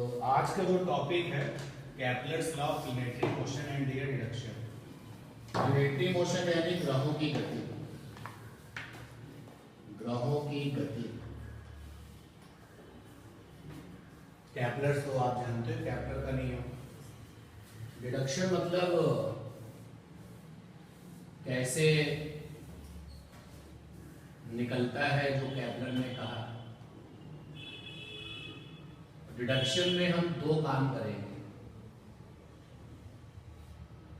आज का जो टॉपिक है Kepler's law of unitary motion and their deduction. Unitary motion यानी ग्रहों की गति। ग्रहों की गति। कैपलर्स तो आप जानते हो, कैपलर का नियम। डिडक्शन मतलब कैसे निकलता है, जो कैपलर ने कहा। डिडक्शन में हम दो काम करेंगे।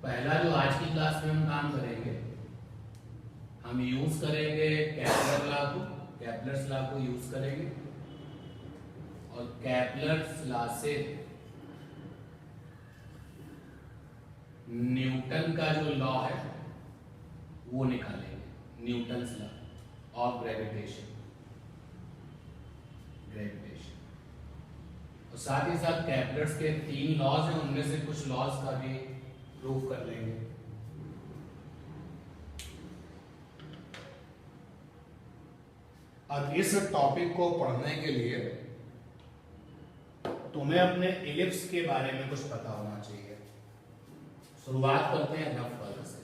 पहला जो आज की क्लास में हम काम करेंगे, हम यूज करेंगे कैपलर्स लॉ को यूज करेंगे और कैपलर्स लॉ से न्यूटन का जो लॉ है वो निकालेंगे, न्यूटन्स लॉ ऑफ ग्रेविटेशन। और साथ ही साथ कैपलर्स के 3 लॉज हैं, उनमें से कुछ लॉज का भी प्रूफ कर लेंगे। अब इस टॉपिक को पढ़ने के लिए तुम्हें अपने इलिप्स के बारे में कुछ पता होना चाहिए। शुरुआत करते हैं रफ वाले से।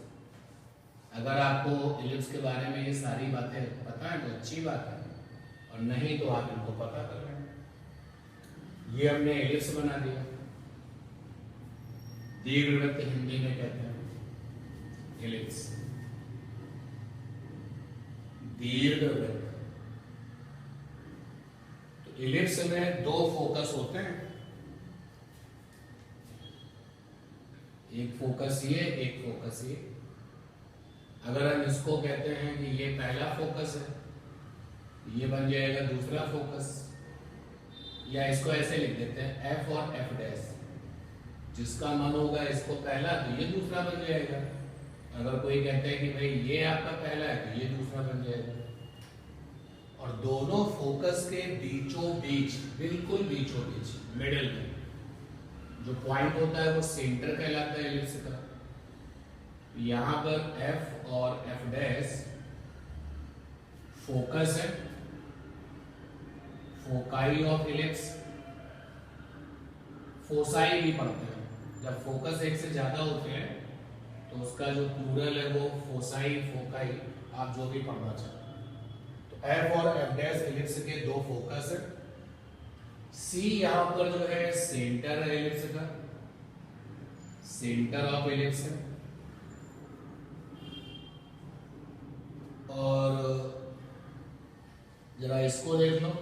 अगर आपको इलिप्स के बारे में ये सारी बातें पता है तो अच्छी बात है, और नहीं तो आप इनको पता कर लें। ये हमने इलिप्स बना दिया। दीर्घवृत्त हिंदी में कहते हैं इलिप्स, दीर्घवृत्त। तो इलिप्स में 2 फोकस होते हैं, एक फोकस ये, एक फोकस ये। अगर हम इसको कहते हैं कि ये पहला फोकस है, ये बन जाएगा दूसरा फोकस, या इसको ऐसे लिख देते हैं F और F डैश। जिसका मन होगा इसको पहला तो ये दूसरा बन जाएगा। अगर कोई कहता है कि भाई ये आपका पहला है तो ये दूसरा बन जाएगा। और दोनों फोकस के बीचों बीच, बिल्कुल बीचों बीच, मिडिल में जो पॉइंट होता है वो सेंटर कहलाता है इलिप्स का। यहां पर F और F डैश फोकस है, फोकाई ऑफ इलिप्स। फोसाई भी पढ़ते हैं। जब फोकस एक से ज्यादा होते हैं तो उसका जो प्लूरल है वो फोसाई, फोकाई, आप जो भी पढ़ना चाहें। तो F और F डैश इलिप्स के 2 फोकस है। C यहां पर जो है सेंटर है इलिप्स का, सेंटर ऑफ इलिप्स है। और जरा इसको देख लो,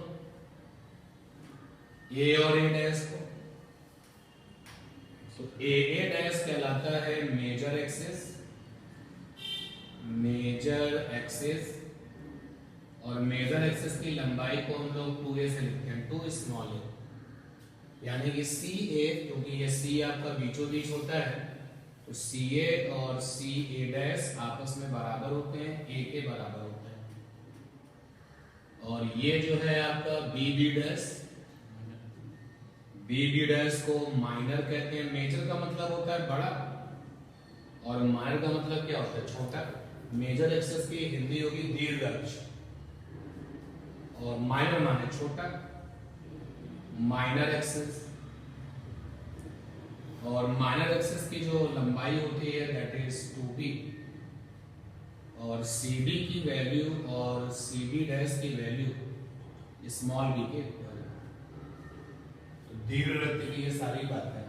ए और ए डैश को। तो ए डैश कहलाता है मेजर एक्सिस, मेजर एक्सिस। और मेजर एक्सिस की लंबाई को हम लोग 2a से लिखते हैं, 2 स्मॉल ए। यानी कि सी ए, क्योंकि ये सी आपका बीचों बीच होता है, तो सी ए और सी ए डैश आपस में बराबर होते हैं, ए के बराबर होते हैं। और ये जो है आपका B B dash, B B dash को माइनर कहते हैं। मेजर का मतलब होता है बड़ा और माइनर का मतलब क्या होता है, छोटा। मेजर एक्सिस की हिंदी होगी दीर्घ अक्ष, और माइनर माने छोटा, माइनर एक्सिस। और माइनर एक्सिस की जो लंबाई होती है दैट इज 2b, और cd की वैल्यू और cb डैश की वैल्यू स्मॉल b के इक्वल है। तो दीर्घवृत्त की ये सारी बात है।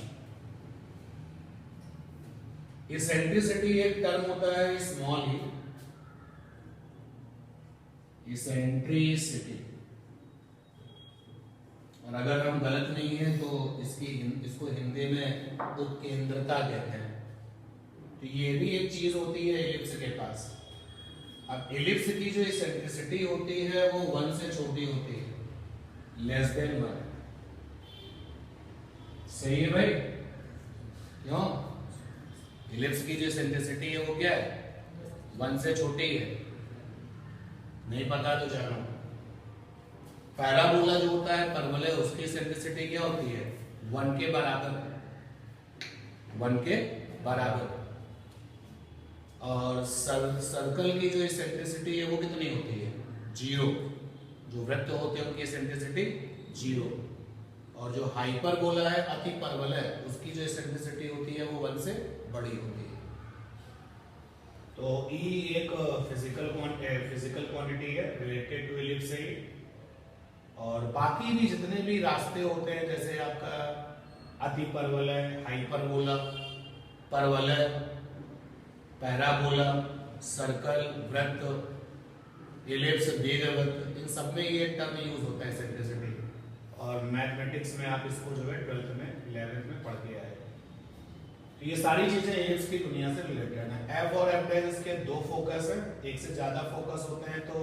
इसेंट्रिसिटी एक टर्म होता है स्मॉल ई, इसेंट्रिसिटी। और अगर हम गलत नहीं है तो इसको हिंदी में उत्केंद्रता कहते हैं। तो ये भी एक चीज होती है इलिप्स के पास। अब इलिप्स की जो इसेंट्रिसिटी होती है वो 1 से छोटी होती है, लेस देन 1। सही है भाई? क्यों? इलिप्स की जो इसेंट्रिसिटी है वो क्या है, 1 से छोटी है। नहीं पता तो जानो। पैराबोला जो होता है परवलय, उसकी इसेंट्रिसिटी क्या होती है, 1 के बराबर, 1 के बराबर। और सर्कल की जो इसेंट्रिसिटी है वो कितनी होती है, 0। जो वृत्त होते हैं उनकी इसेंट्रिसिटी 0। और जो हाइपरबोला है, अति परवलय है, उसकी जो एसेंट्रिसिटी होती है वो 1 से बड़ी होती है। तो ई एक फिजिकल क्वांटिटी है रिलेटेड टू इलिप्स से ही। और बाकी भी जितने भी रास्ते होते हैं, जैसे आपका अति परवलय, हाइपरबोला, परवलय, पैराबोला, सर्कल, वृत्त, इलिप्स, दीर्घवृत्त, इन सब में ये टर्म यूज होता है एसेंट्रिसिटी। और मैथमेटिक्स में आप इसको जो है 12th में 11th में पढ़ के आए। तो ये सारी चीजें इलिप्स की दुनिया से रिलेटेड है। एफ और एफ डैश इसके दो फोकस है, एक से ज्यादा फोकस होते हैं तो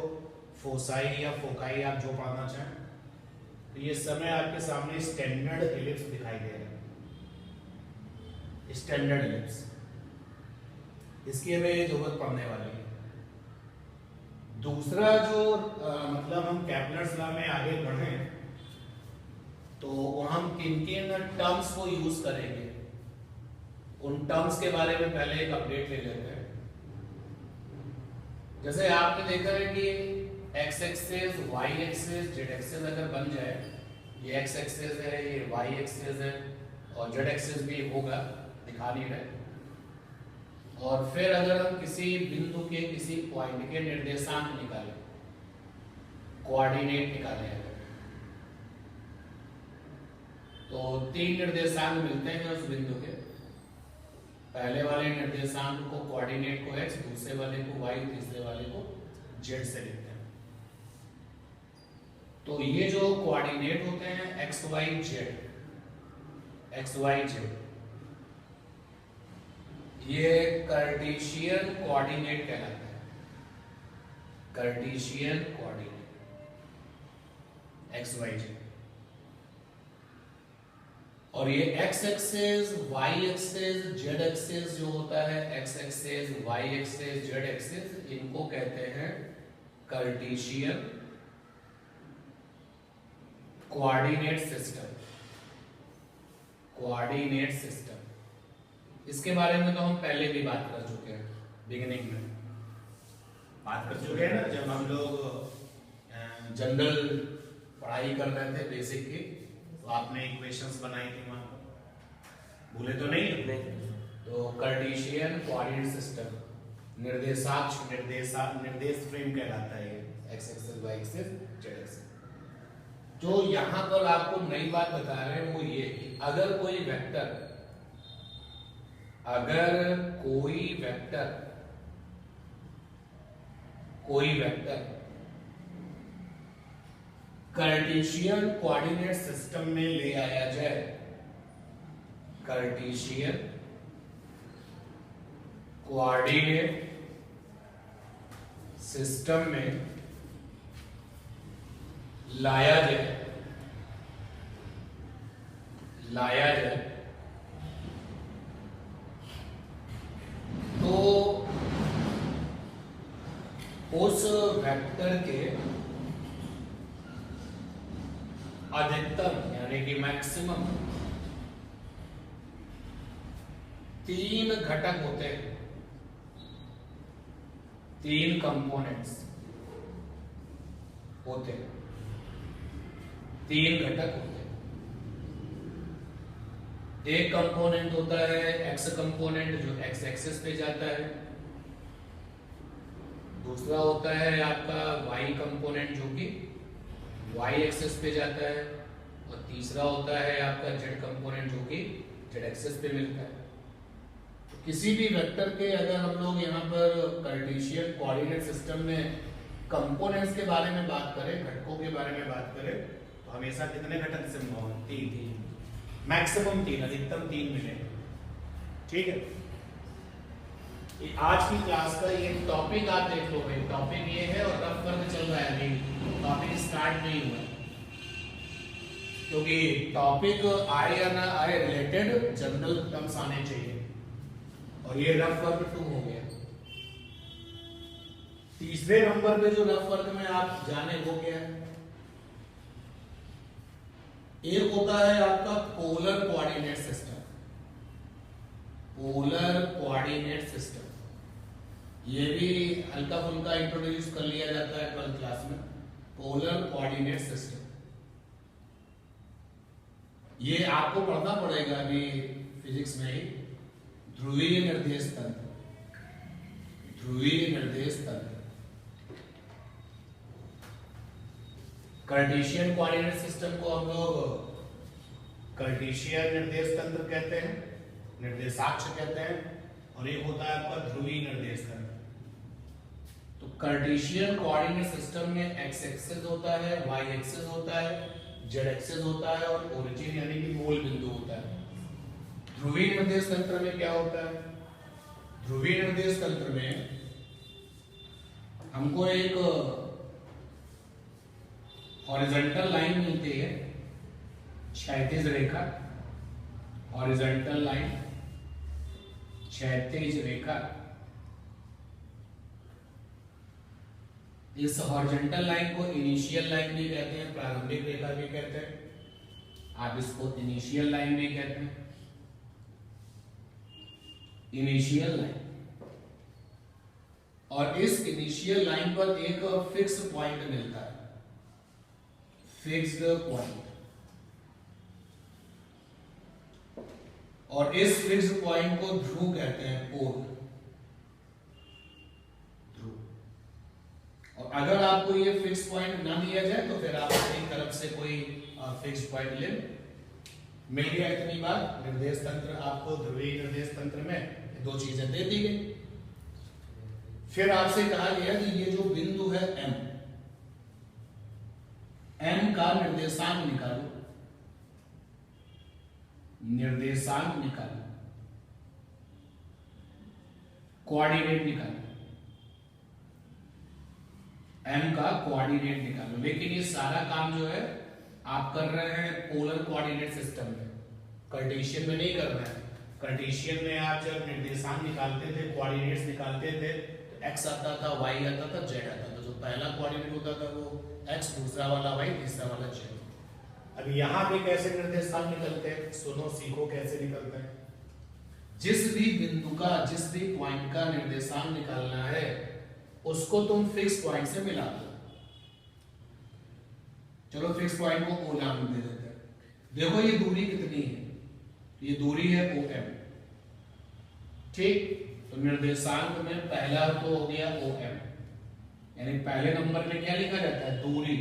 फोसाई या फोकाई आप जो पढ़ना चाहें। तो ये समय आपके सामने स्टैंडर्ड इलिप्स दिखाई दे रहा है, स्टैंडर्ड इलिप्स। इसकी हमें जरूरत पड़ने वाली है। दूसरा जो मतलब हम कैपलर्स लॉ में आगे बढ़े तो हम किन किन टर्म्स को यूज करेंगे, उन टर्म्स के बारे में पहले एक अपडेट ले लेते हैं। जैसे आपने देखा है कि X axis, Y axis, Z axis अगर बन जाए, ये एक्स एक्सिस है, ये वाई एक्सिस है और जेड एक्सिस भी होगा, दिखा नहीं रहे। और फिर अगर हम किसी बिंदु के किसी पॉइंट के निर्देशांक निकालें, कोऑर्डिनेट निकालें, तो 3 निर्देशांक मिलते हैं उस बिंदु के। पहले वाले निर्देशांक को कोऑर्डिनेट को x, दूसरे वाले को y, तीसरे वाले को z से लिखते हैं। तो ये जो कोऑर्डिनेट होते हैं x y z, ये कार्टेशियन कोऑर्डिनेट कहलाता है। Cartesian coordinate x y z। और ये x axis, y axis, z axis जो होता है, x axis, y axis, z axis, इनको कहते हैं Cartesian coordinate system. Coordinate system, इसके बारे में तो हम पहले भी बात कर चुके हैं, बिगिनिंग में बात कर चुके हैं ना, जब हम लोग जनरल पढ़ाई कर रहे थे बेसिक की, तो आपने इक्वेशंस बनाई थी वहां, भूले तो नहीं? तो कार्टेशियन कोऑर्डिनेट सिस्टम निर्देशाक्ष, निर्देश फ्रेम कहलाता है ये। X axis, Y axis, Z axis. जो यहां पर आपको नई बात बता रहे हैं वो ये कि अगर कोई वेक्टर कार्टेशियन कोऑर्डिनेट सिस्टम में ले आया जाए, कार्टेशियन कोऑर्डिनेट सिस्टम में लाया जाए तो उस वेक्टर के अधिकतम यानी कि मैक्सिमम 3 घटक होते हैं, 3 कंपोनेंट्स होते हैं, 3 घटक होते हैं। एक कंपोनेंट होता है एक्स कंपोनेंट जो एक्स एक्सिस पे जाता है, दूसरा होता है आपका वाई कंपोनेंट जो कि वाई एक्सिस पे जाता है, और तीसरा होता है आपका जेड कंपोनेंट जो कि जेड एक्सिस पे मिलता है। तो किसी भी वेक्टर के अगर हम लोग यहाँ पर कार्टेशियन कोऑर्डिनेट सिस्टम में कंपोनेंट्स के बारे में बात करें, घटकों के बारे में बात करें, तो हमेशा कितने घटक से हों? 3, मैक्सिमम 3, अधिकतम 3 मिले। ठीक है, आज की क्लास का ये टॉपिक आप देख लो भाई, टॉपिक ये है और रफ वर्क चल रहा है, अभी टॉपिक स्टार्ट नहीं हुआ, क्योंकि टॉपिक आए या ना आए रिलेटेड जनरल टर्म्स आने चाहिए, और ये रफ वर्क 2 हो गया। तीसरे नंबर पे जो रफ वर्क में आप जाने वो क्या है, एक होता है आपका polar coordinate system. Polar coordinate system ये भी हल्का फुल्का इंट्रोड्यूस कर लिया जाता है 12th क्लास में। पोलर कोऑर्डिनेट सिस्टम ये आपको पढ़ना पड़ेगा अभी फिजिक्स में ही, ध्रुवीय निर्देश तंत्र। ध्रुवीय निर्देश तंत्र कार्टेशियन कोऑर्डिनेट सिस्टम को हम लोग कार्टेशियन निर्देश तंत्र कहते हैं, निर्देशाक्ष कहते हैं, और एक होता है आपका ध्रुवीय निर्देश तंत्र। तो कार्टेशियन कोऑर्डिनेट सिस्टम में एक्स एक्सिस होता है, वाई एक्सिस होता है, जेड एक्सिस होता है और ओरिजिन यानी कि मूल बिंदु होता है। ध्रुवीय निर्देश तंत्र में क्या होता है? ध्रुवीय निर्देश तंत्र में हमको एक हॉरिजॉन्टल लाइन मिलती है, क्षैतिज रेखा, हॉरिजॉन्टल लाइन, क्षैतिज रेखा। इस हॉरिजॉन्टल लाइन को इनिशियल लाइन भी कहते हैं, प्रारंभिक रेखा भी कहते हैं। आप इसको इनिशियल लाइन भी कहते हैं, इनिशियल लाइन। और इस इनिशियल लाइन पर एक फिक्स पॉइंट मिलता है, फिक्स्ड पॉइंट। और इस फिक्स्ड पॉइंट को ध्रुव कहते हैं, पोल, ध्रुव। और अगर आपको ये फिक्स पॉइंट ना दिया जाए तो फिर आप अपनी तरफ से कोई फिक्स पॉइंट ले मिल गया। इतनी बार निर्देश तंत्र आपको ध्रुवीय निर्देश तंत्र में दो चीजें दे दी गई। फिर आपसे कहा गया कि ये जो बिंदु है एम, एम का निर्देशांक निकालो, निर्देशांक निकालो, कोऑर्डिनेट निकालो, एम का कोऑर्डिनेट निकालो। लेकिन ये सारा काम जो है आप कर रहे हैं पोलर कोऑर्डिनेट सिस्टम में, कार्टेशियन में नहीं कर रहे हैं। कार्टेशियन में आप जब निर्देशांक निकालते थे, कोऑर्डिनेट्स निकालते थे, तो एक्स आता था, वाई आता था, जेड आता था। जो पहला कोऑर्डिनेट होता था वो एक्स, दूसरा वाला वाई, तीसरा वाला जेड। अब यहां पे कैसे निर्देशांक निकलते हैं? सुनो, सीखो कैसे निकलते हैं। जिस भी बिंदु का, जिस भी पॉइंट का निर्देशांक निकालना है उसको तुम फिक्स पॉइंट से मिला दो। चलो फिक्स पॉइंट को ओ नाम दे देते हैं। देखो ये दूरी कितनी है, ये दूरी है ओ एम, ठीक। तो निर्देशांक में पहला तो हो गया ओ एम, यानी पहले नंबर में क्या लिखा जाता है? दूरी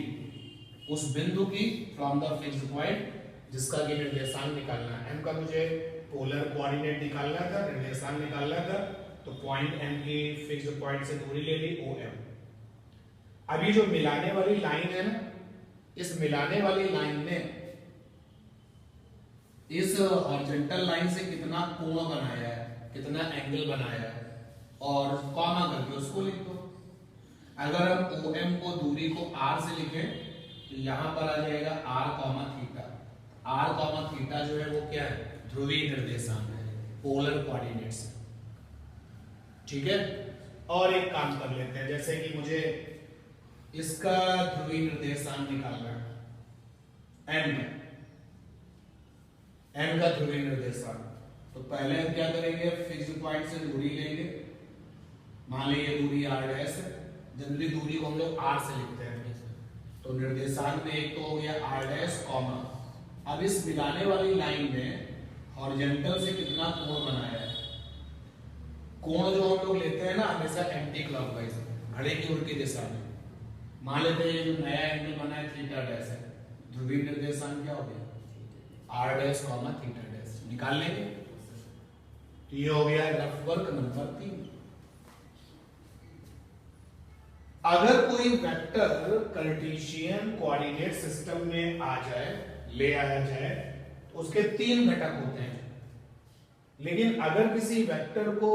उस बिंदु की फ्रॉम द फिक्स्ड पॉइंट जिसका कि निर्देशांक निकालना है। एम का मुझे पोलर कोऑर्डिनेट निकालना था, निर्देशांक निकालना था, तो पॉइंट एम की फिक्स्ड पॉइंट से दूरी ले ली ओ एम। अभी जो मिलाने वाली लाइन है ना, इस मिलाने वाली लाइन में इस हॉरिजॉन्टल लाइन से कितना कोण बनाया है, कितना एंगल बनाया है, और कॉमा करके उसको लिख दो। अगर हम ओ एम को, दूरी को आर से लिखें तो यहां पर आ जाएगा R comma theta. R comma theta जो है वो क्या है? ध्रुवीय निर्देशांक है, पोलर कोऑर्डिनेट्स, ठीक है। और एक काम कर लेते हैं, जैसे कि मुझे इसका ध्रुवीय निर्देशांक निकालना है, एम का ध्रुवीय निर्देशांक। तो पहले हम क्या करेंगे? फिक्स्ड पॉइंट से दूरी लेंगे, मान लीजिए ये दूरी आर डैश है, जनरली दूरी को हम लोग आर से लिखते हैं। तो निर्देशांक में एक तो हो गया आर डैश कॉमा। अब इस मिलाने वाली लाइन में हॉरिजॉन्टल से कितना कोण बनाया है? कोण जो हम लोग लेते हैं ना हमेशा एंटी क्लॉकवाइज, घड़ी की उल्टी दिशा में। मान लेते हैं ये जो नया एंगल बना है थीटा डैश है, ध्रुवीय निर्देशांक क्या हो गया? R dash comma theta dash. निकाल लेंगे तो ये हो गया रफ वर्क नंबर 3। अगर कोई वेक्टर कार्टेशियन कोऑर्डिनेट सिस्टम में आ जाए, ले आया जाए, तो उसके 3 घटक होते हैं। लेकिन अगर किसी वेक्टर को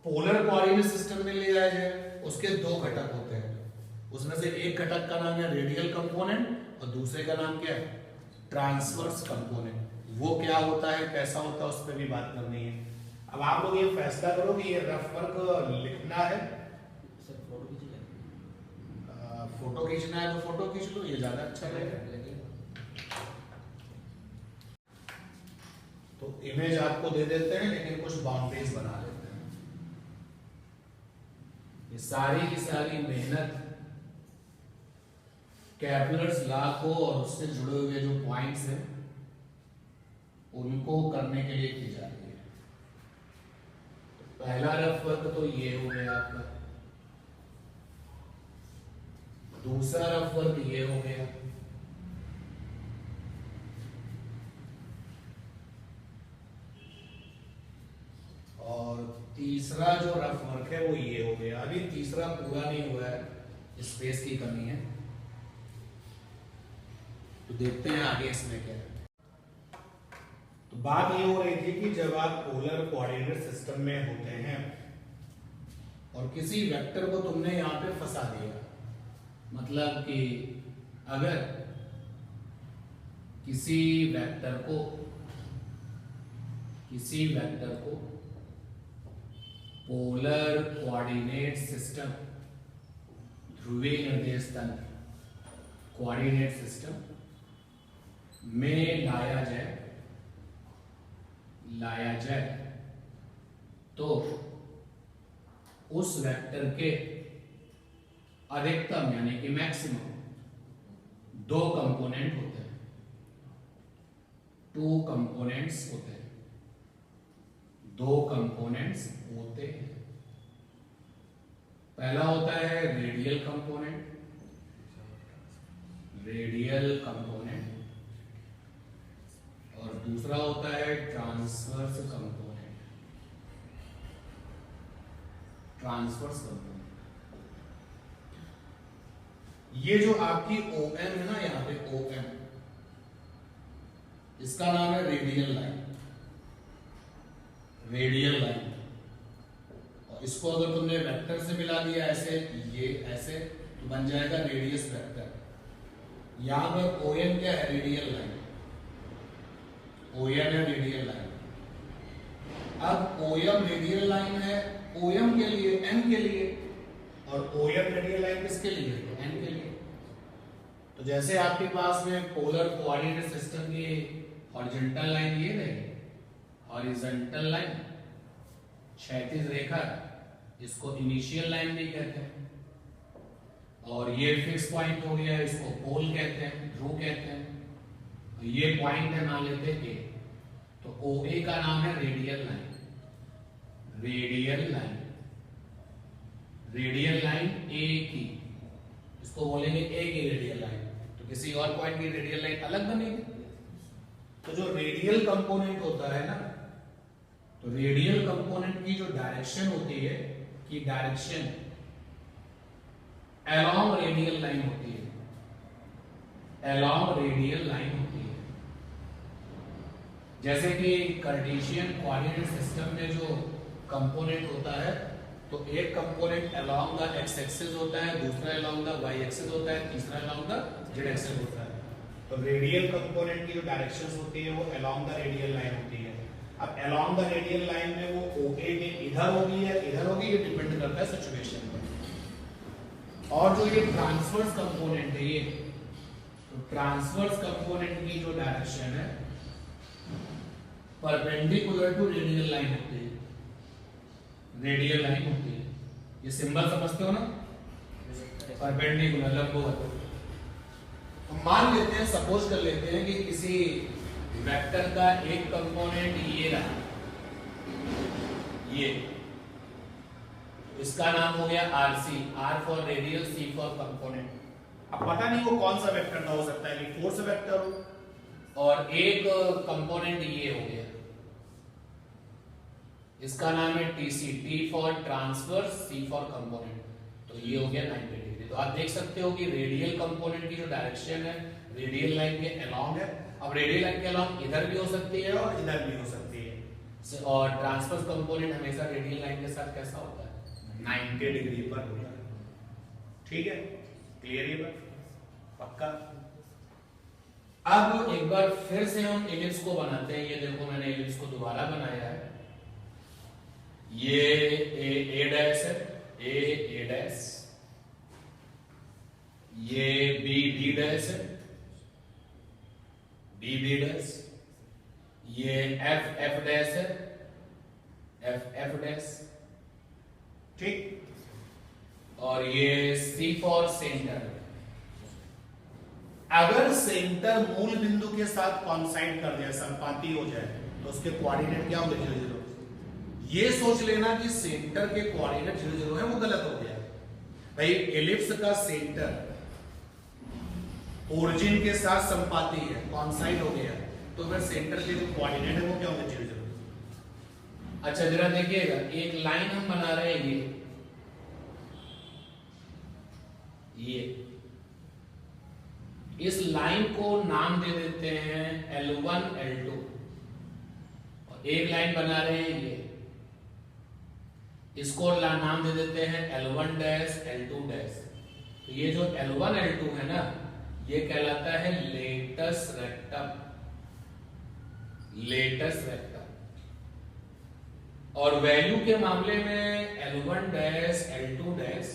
पोलर कोऑर्डिनेट सिस्टम में ले आया जाए, उसके 2 घटक होते हैं। उसमें से एक घटक का नाम है रेडियल कंपोनेंट और दूसरे का नाम क्या है? Transverse component. वो क्या होता है, कैसा होता है, उस पर भी बात करनी है। अब आप लोग ये फैसला करो कि ये रफ वर्क लिखना है, फोटो खींचना है तो फोटो खींच लो, ये ज्यादा अच्छा रहेगा। तो इमेज आपको दे देते हैं, लेकिन कुछ बाउंड्रीज बना लेते हैं। ये सारी की सारी मेहनत कैपलर्स लॉ को और उससे जुड़े हुए जो पॉइंट्स हैं उनको करने के लिए की जा रही है। पहला रफ वर्क तो ये हो गया आपका, दूसरा रफ वर्क ये हो गया, और तीसरा जो रफ वर्क है वो ये हो गया। अभी तीसरा पूरा नहीं हुआ है, स्पेस की कमी है, तो देखते हैं आगे इसमें क्या है। तो बात ये हो रही थी कि जब आप पोलर कोऑर्डिनेट सिस्टम में होते हैं और किसी वेक्टर को तुमने यहां पे फंसा दिया, मतलब कि अगर किसी वेक्टर को पोलर कोऑर्डिनेट सिस्टम, ध्रुवीय निर्देश तंत्र कोऑर्डिनेट सिस्टम में लाया जाए तो उस वेक्टर के अधिकतम यानी कि मैक्सिमम दो कंपोनेंट होते हैं, टू कंपोनेंट्स होते हैं, दो कंपोनेंट्स होते हैं। पहला होता है रेडियल कंपोनेंट और दूसरा होता है ट्रांसवर्स कंपोनेंट। ये जो आपकी OM है ना, यहां पे OM, इसका नाम है रेडियल लाइन। और इसको अगर तुमने वेक्टर से मिला दिया ऐसे, ये ऐसे, तो बन जाएगा रेडियस वेक्टर। यहां पर OM क्या है? Radial line. OM है रेडियल लाइन। अब OM रेडियल लाइन है OM के लिए, N के लिए, और OM रेडियल लाइन किसके लिए? N के लिए। तो जैसे आपके पास में पोलर कोऑर्डिनेट सिस्टम की हॉरिजॉन्टल लाइन ये रही, हॉरिजॉन्टल लाइन क्षैतिज रेखा, इसको इनिशियल लाइन भी कहते हैं, और ये फिक्स पॉइंट हो गया, इसको पोल कहते हैं, ध्रुव कहते हैं। ये पॉइंट है, मान लेते हैं A, तो OA का नाम है रेडियल लाइन A की, इसको बोलेंगे A की रेडियल लाइन। तो किसी और पॉइंट की रेडियल लाइन अलग बनेगी। तो जो रेडियल कंपोनेंट होता है ना, तो रेडियल कंपोनेंट की जो डायरेक्शन होती है, कि डायरेक्शन अलोंग रेडियल लाइन होती है, जैसे कि कार्टेशियन कोऑर्डिनेट सिस्टम में जो कंपोनेंट होता है, तो एक component along the x axis होता है, दूसरा अलोंग द वाई एक्सिस होता है, तीसरा अलोंग द जेड एक्सिस होता है। तो रेडियल कंपोनेंट की जो डायरेक्शंस होती है वो अलोंग द रेडियल लाइन होती है। अब अलोंग द रेडियल लाइन में वो OA के इधर होगी या इधर होगी, ये डिपेंड करता है सिचुएशन पर। और जो ये ट्रांसवर्स कंपोनेंट है, ये तो ट्रांसवर्स कंपोनेंट की जो डायरेक्शन है परपेंडिकुलर टू रेडियल लाइन होती है। ये सिंबल समझते हो ना, परपेंडिकुलर, लंबवत। तो मान लेते हैं, सपोज कर लेते हैं कि किसी वेक्टर का एक कंपोनेंट ये रहा, ये, इसका नाम हो गया RC, R for radial, C for component. अब पता नहीं वो कौन सा वेक्टर का हो सकता है, कि फोर्स वेक्टर हो, और एक कंपोनेंट ये हो गया, इसका नाम है TC, T for transverse, C for component. तो ये हो गया 90 डिग्री। तो आप देख सकते हो कि रेडियल कंपोनेंट की जो डायरेक्शन है रेडियल लाइन के अलोंग है। अब रेडियल लाइन के अलोंग इधर भी हो सकती है और इधर भी हो सकती है, और ट्रांसवर्स कंपोनेंट हमेशा रेडियल लाइन के साथ कैसा होता है? 90 डिग्री पर होता है। ठीक है, क्लियर ये बात? पक्का? अब एक बार फिर से हम एलिप्स को बनाते हैं। ये देखो, मैंने एलिप्स को दोबारा बनाया है। ये A डैश है, A डैश, ये B डैश है, B डैश, ये F डैश है, F डैश, ठीक। और ये C फॉर सेंटर, अगर सेंटर मूल बिंदु के साथ कॉन्साइड कर जाए, संपाती हो जाए, तो उसके कोऑर्डिनेट क्या होंगे? 0 0। ये सोच लेना कि सेंटर के कोऑर्डिनेट 0 0 है, वो गलत हो गया भाई। एलिप्स का सेंटर ओरिजिन के साथ संपाती है, कॉन्साइड हो गया, तो फिर सेंटर के जो कोऑर्डिनेट है वो क्या होंगे? 0 0। अच्छा जरा देखिएगा, एक लाइन हम बना रहे हैं, ये इस लाइन को नाम दे देते हैं L1 L2, और एक लाइन बना रहे हैं ये, इसको नाम दे देते हैं L1 डैश L2 डैश। तो ये जो L1 L2 है ना, ये कहलाता है लेटस रेक्टम, लेटस रेक्टम। और वैल्यू के मामले में L1 डैश L2 डैश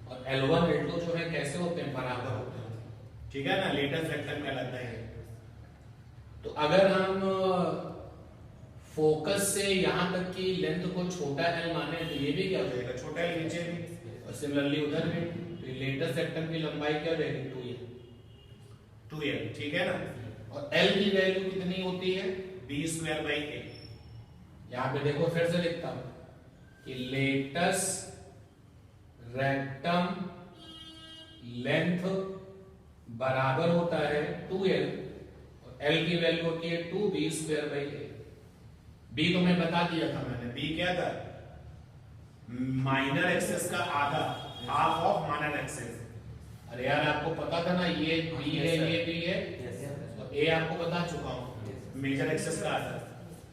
और L1 L2 जो है कैसे होते हैं? बराबर होते हैं, ठीक है ना, लेटेस्ट रेक्टम कहलाता है। तो अगर हम फोकस से यहां तक की लेंथ को छोटा L माने, तो ये भी क्या हो जाएगा? छोटा L नीचे भी, और सिमिलरली उधर भी। तो लेटेस्ट रेक्टम की लंबाई क्या हो जाएगी? 2L, ठीक है ना। और L की वैल्यू कितनी होती है? b²/a। यहां पे देखो, फिर से लिखता हूं कि लेटस रेक्टम लेंथ बराबर होता है 2L, और L की वैल्यू होती है 2b²/a। b तो मैं बता दिया था मैंने, b क्या था? माइनर एक्सेस का आधा, हाफ ऑफ माइनर एक्सेस। अरे यार आपको पता था ना, ये b है, ये b है, तो a आपको बता चुका हूं, मेजर एक्सेस का आधा।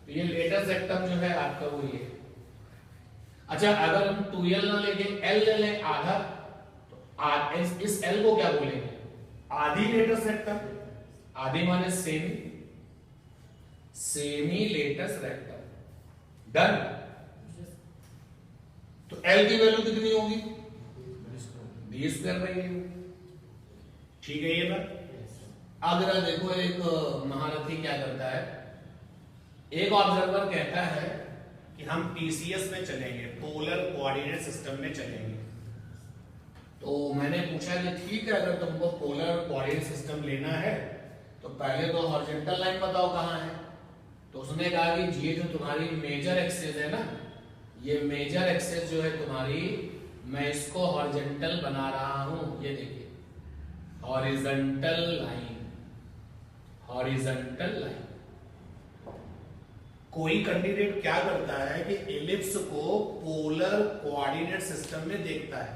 तो ये लेटेस्ट रेक्टम जो है आपका वो ये। अच्छा अगर हम 2L ना लेके L ले लें आधा, तो इस L को क्या बोलेंगे? आधी लेटेस्ट रेक्टम। आधी माने semi, semi latus rectum. Done. तो L की वैल्यू कितनी होगी? b²/a। ठीक है ये बात। अब जरा देखो, एक महारथी क्या करता है, एक ऑब्जर्वर कहता है कि हम पीसीएस में चलेंगे, पोलर कोऑर्डिनेट सिस्टम में चलेंगे। तो मैंने पूछा कि ठीक है, अगर तुमको पोलर कोऑर्डिनेट सिस्टम लेना है तो पहले तो हॉरिजॉन्टल लाइन बताओ कहां है। तो उसने कहा कि ये जो तुम्हारी मेजर एक्सिस है ना, ये मेजर एक्सिस जो है तुम्हारी, मैं इसको हॉरिजॉन्टल बना रहा हूं। ये देखिए, हॉरिजॉन्टल लाइन, हॉरिजॉन्टल लाइन। कोई कैंडिडेट क्या करता है कि एलिप्स को पोलर कोऑर्डिनेट सिस्टम में देखता है,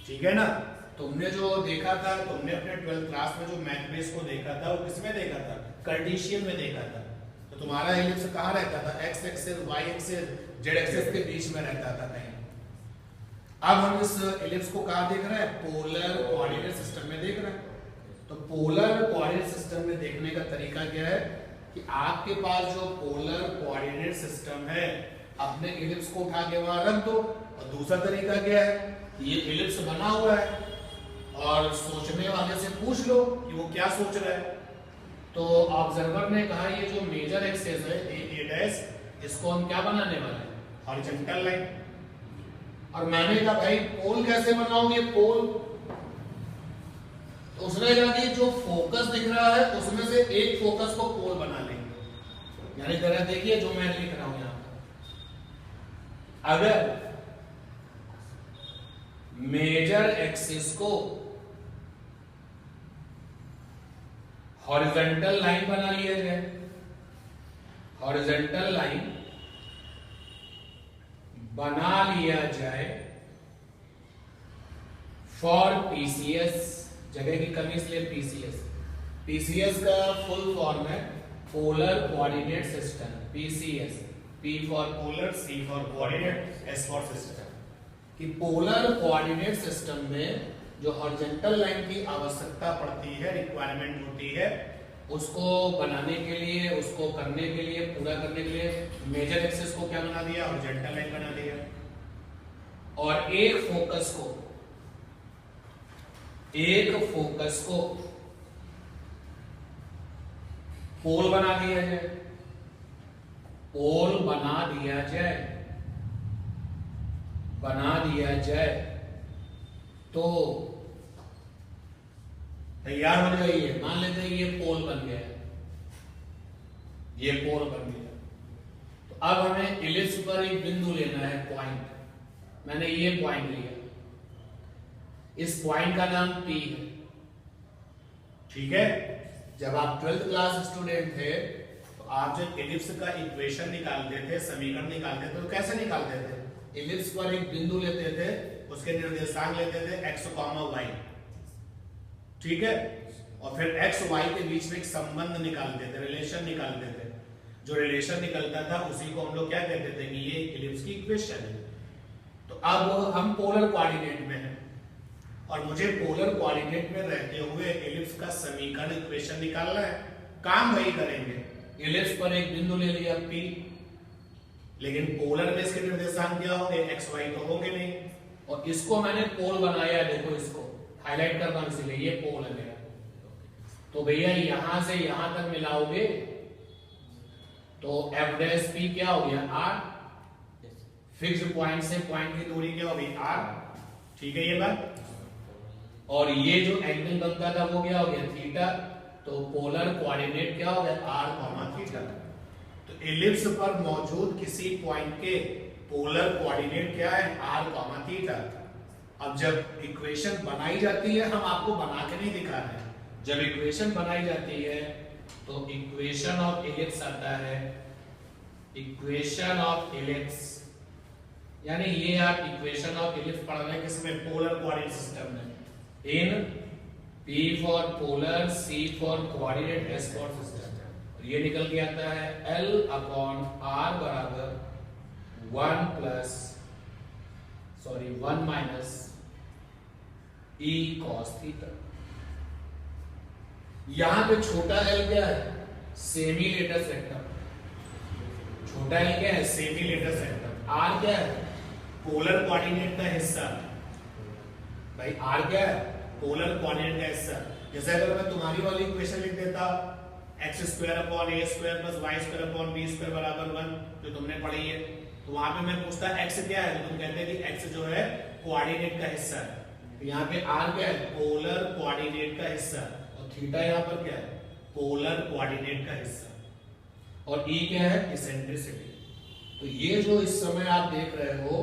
ठीक है ना। तुमने जो देखा था, तुमने अपने 12th क्लास में जो मैथ बेस को देखा था, वो किसमें देखा था? कार्टेशियन में देखा था। तो तुम्हारा एलिप्स कहाँ रहता था? X axis, Y axis, Z axis के बीच में रहता था कहीं। अब हम इस एलिप्स को कहाँ देख रहे हैं? पोलर कोऑर्डिनेट सिस्टम में देख रहे हैं। तो पोलर कोऑर्डिनेट सिस्टम में देखने का तरीका क्या है कि आपके पास जो पोलर कोऑर्डिनेट सिस्टम है, अपने एलिप्स को उठा के वहां रख दो। और दूसरा तरीका क्या है? ये एलिप्स बना हुआ है और सोचने वाले से पूछ लो कि वो क्या सोच रहा है। तो ऑब्जर्वर ने कहा ये जो मेजर एक्सिस है ए डैश, इसको हम क्या बनाने वाले हैं? Horizontal line. और मैंने कहा भाई पोल कैसे बनाओगे? पोल, तो उसने कहा कि जो फोकस दिख रहा है उसमें से एक फोकस को पोल बना लेंगे। यानी जरा देखिए जो मैं लिख रहा हूं यहां पर, अगर मेजर एक्सिस को हॉरिजॉन्टल लाइन बना लिया जाए, हॉरिजॉन्टल लाइन बना लिया जाए फॉर पीसीएस, जगह की कमी इसलिए पीसीएस, पीसीएस का फुल फॉर्म है polar coordinate system, PCS, P for polar, C for coordinate, S for system. कि पोलर कोऑर्डिनेट सिस्टम में जो हॉरिजॉन्टल लाइन की आवश्यकता पड़ती है, रिक्वायरमेंट होती है, उसको बनाने के लिए, उसको करने के लिए, पूरा करने के लिए मेजर एक्सिस को क्या बना दिया? हॉरिजॉन्टल लाइन बना दिया। और एक फोकस को पोल बना दिया जाए, पोल बना दिया जाए तो तैयार हो जाइए। मान लेते हैं ये पोल बन गया है, ये पोल बन गया। तो अब हमें इलिप्स पर एक बिंदु लेना है, पॉइंट। मैंने ये पॉइंट लिया, इस पॉइंट का नाम P है। ठीक है, जब आप 12th क्लास स्टूडेंट थे तो आप जब इलिप्स का इक्वेशन निकालते थे, समीकरण निकालते थे, तो कैसे निकालते थे? इलिप्स पर एक बिंदु लेते थे, उसके निर्देशांक लेते थे x, y। ठीक है, और फिर x, y के बीच में एक संबंध निकालते थे, रिलेशन निकालते थे। जो रिलेशन निकलता था उसी को हम लोग क्या कहते थे कि ये इलिप्स की इक्वेशन है। तो अब हम पोलर कोऑर्डिनेट में हैं और मुझे पोलर कोऑर्डिनेट में रहते हुए इलिप्स का समीकरण इक्वेशन निकालना है। काम वही करेंगे, इलिप्स पर एक बिंदु ले लिया P, लेकिन पोलर में इसके निर्देशांक क्या होंगे? x, y तो होंगे नहीं। और इसको मैंने पोल बनाया, देखो इसको हाईलाइट कर रहा हूं इसलिए, ये पोल है मेरा। तो भैया यहां से यहां तक मिलाओगे तो f डैश P क्या हो गया? r। फिक्स्ड पॉइंट से पॉइंट की दूरी क्या होगी? r। ठीक है ये बात। और ये जो एंगल बनता था वो क्या हो गया? थीटा। तो पोलर कोऑर्डिनेट क्या हो गया? r, theta. तो इलिप्स पर मौजूद किसी पॉइंट के पोलर कोऑर्डिनेट क्या है? r, theta. अब जब इक्वेशन बनाई जाती है, हम आपको बना के नहीं दिखा रहे हैं, जब इक्वेशन बनाई जाती है तो इक्वेशन ऑफ इलिप्स आता है, इक्वेशन ऑफ इलिप्स, यानी ये आप इक्वेशन ऑफ इलिप्स पढ़ रहे हैं किसमें? पोलर कोऑर्डिनेट सिस्टम में। इन P for polar, C for coordinate, S for system. ये निकल के आता है L/R बराबर 1 माइनस E cos थीटा। यहां पे छोटा L क्या है? Semi latus rectum. छोटा L क्या है? Semi latus rectum. R क्या है? पोलर कोऑर्डिनेट का हिस्सा। भाई R क्या है? पोलर कोऑर्डिनेट का हिस्सा। जैसे अगर मैं तुम्हारी वाली इक्वेशन लिख देता x² upon a² plus y² b² बराबर 1, जो तुमने पढ़ी है, तो वहां पे मैं पूछता x क्या है, तो तुम कहते हैं कि x जो है कोऑर्डिनेट का हिस्सा है। तो यहाँ पे r क्या है? पोलर कोऑर्डिनेट का हिस्सा। और थीटा यहाँ पर क्या है? पोलर कोऑर्डिनेट का हिस्सा। और e क्या है? इसेंट्रिसिटी। तो ये जो इस समय आप देख रहे हो,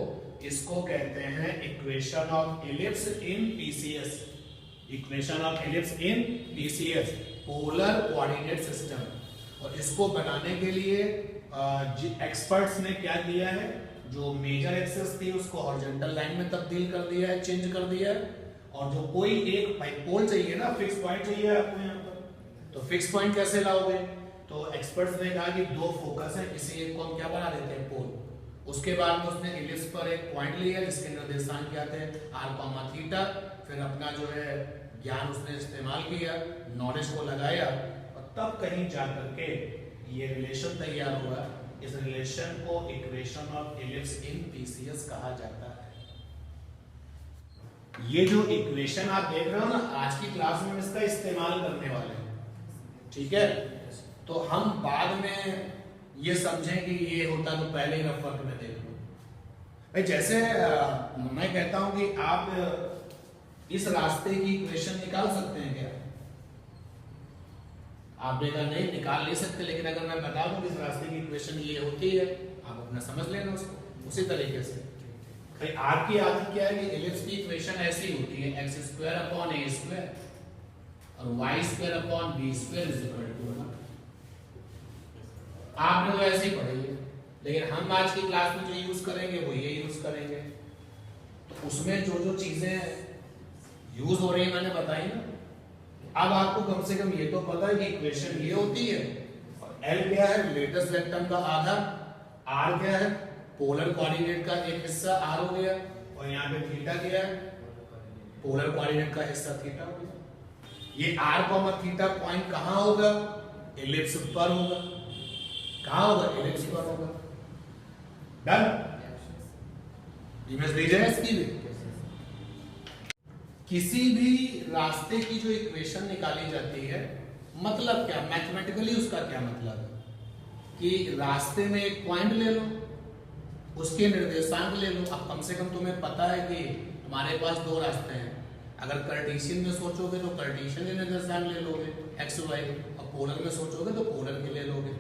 इसको कहते हैं equation of ellipse in PCS। Equation of ellipse in PCS, polar coordinate system. और इसको बनाने के लिए एक्सपर्ट्स ने क्या किया है? जो मेजर एक्सिस थी उसको हॉरिजॉन्टल लाइन में तब्दील कर दिया है, चेंज कर दिया है। और जो कोई एक पोल चाहिए ना, फिक्स पॉइंट चाहिए आपको यहाँ पर, तो फिक्स पॉइंट कैसे लाओगे? तो एक्सपर्ट्स ने कहा कि दो फोकस है, इसी एक को हम क्या बना देते हैं? पोल। उसके बाद में उसने इलिप्स पर एक पॉइंट लिया जिसके निर्देशांक क्या थे? r, theta. फिर अपना जो है ज्ञान उसने इस्तेमाल किया, नॉलेज को लगाया, और तब कहीं जाकर के ये रिलेशन तैयार हुआ। इस रिलेशन को equation of ellipse in PCS कहा जाता है। ये जो इक्वेशन आप देख रहे हो ना, आज की क्लास में हम इसका इस्तेमाल करने वाले हैं। ठीक है, तो हम बाद में ये समझें कि ये होता तो पहले ही रफ वर्क में देख लो। भाई जैसे मैं कहता हूं कि आप इस रास्ते की इक्वेशन निकाल सकते हैं क्या? आपने कहा नहीं निकाल नहीं सकते, लेकिन अगर मैं बता दूं कि इस रास्ते की इक्वेशन ये होती है, आप अपना समझ लेना उसको उसी तरीके से। भाई आपकी आदत क्या है कि इलिप्स की इक्वेशन ऐसी होती है, x² अपॉन a² और y² upon b² is equal to 1। आपने तो ऐसे ही पढ़ी है, लेकिन हम आज की क्लास में जो यूज करेंगे वो ये यूज करेंगे। तो उसमें जो जो चीजें यूज हो रही है मैंने बताई ना। अब आपको कम से कम ये तो पता है कि इक्वेशन ये होती है, और L क्या है? लेटस रेक्टम का आधा, R क्या है? पोलर कोऑर्डिनेट का एक हिस्सा R हो गया, और यहाँ पे थीटा क्या है? पोलर कोऑर्डिनेट का हिस्सा थीटा हो गया। ये R, थीटा पॉइंट कहाँ होगा? इलिप्स पर होगा। कहाँ होगा? इलिप्स पर होगा। डन? इमेज दीजिए इसकी भी। किसी भी रास्ते की जो इक्वेशन निकाली जाती है, मतलब क्या मैथमेटिकली उसका क्या मतलब है कि रास्ते में एक पॉइंट ले लो, उसके निर्देशांक ले लो। अब कम से कम तुम्हें पता है कि हमारे पास दो रास्ते हैं, अगर कार्टेशियन में सोचोगे तो कार्टेशियन के निर्देशांक ले लोगे एक्स वाई, और पोलर में सोचोगे तो पोलर के ले लोगे।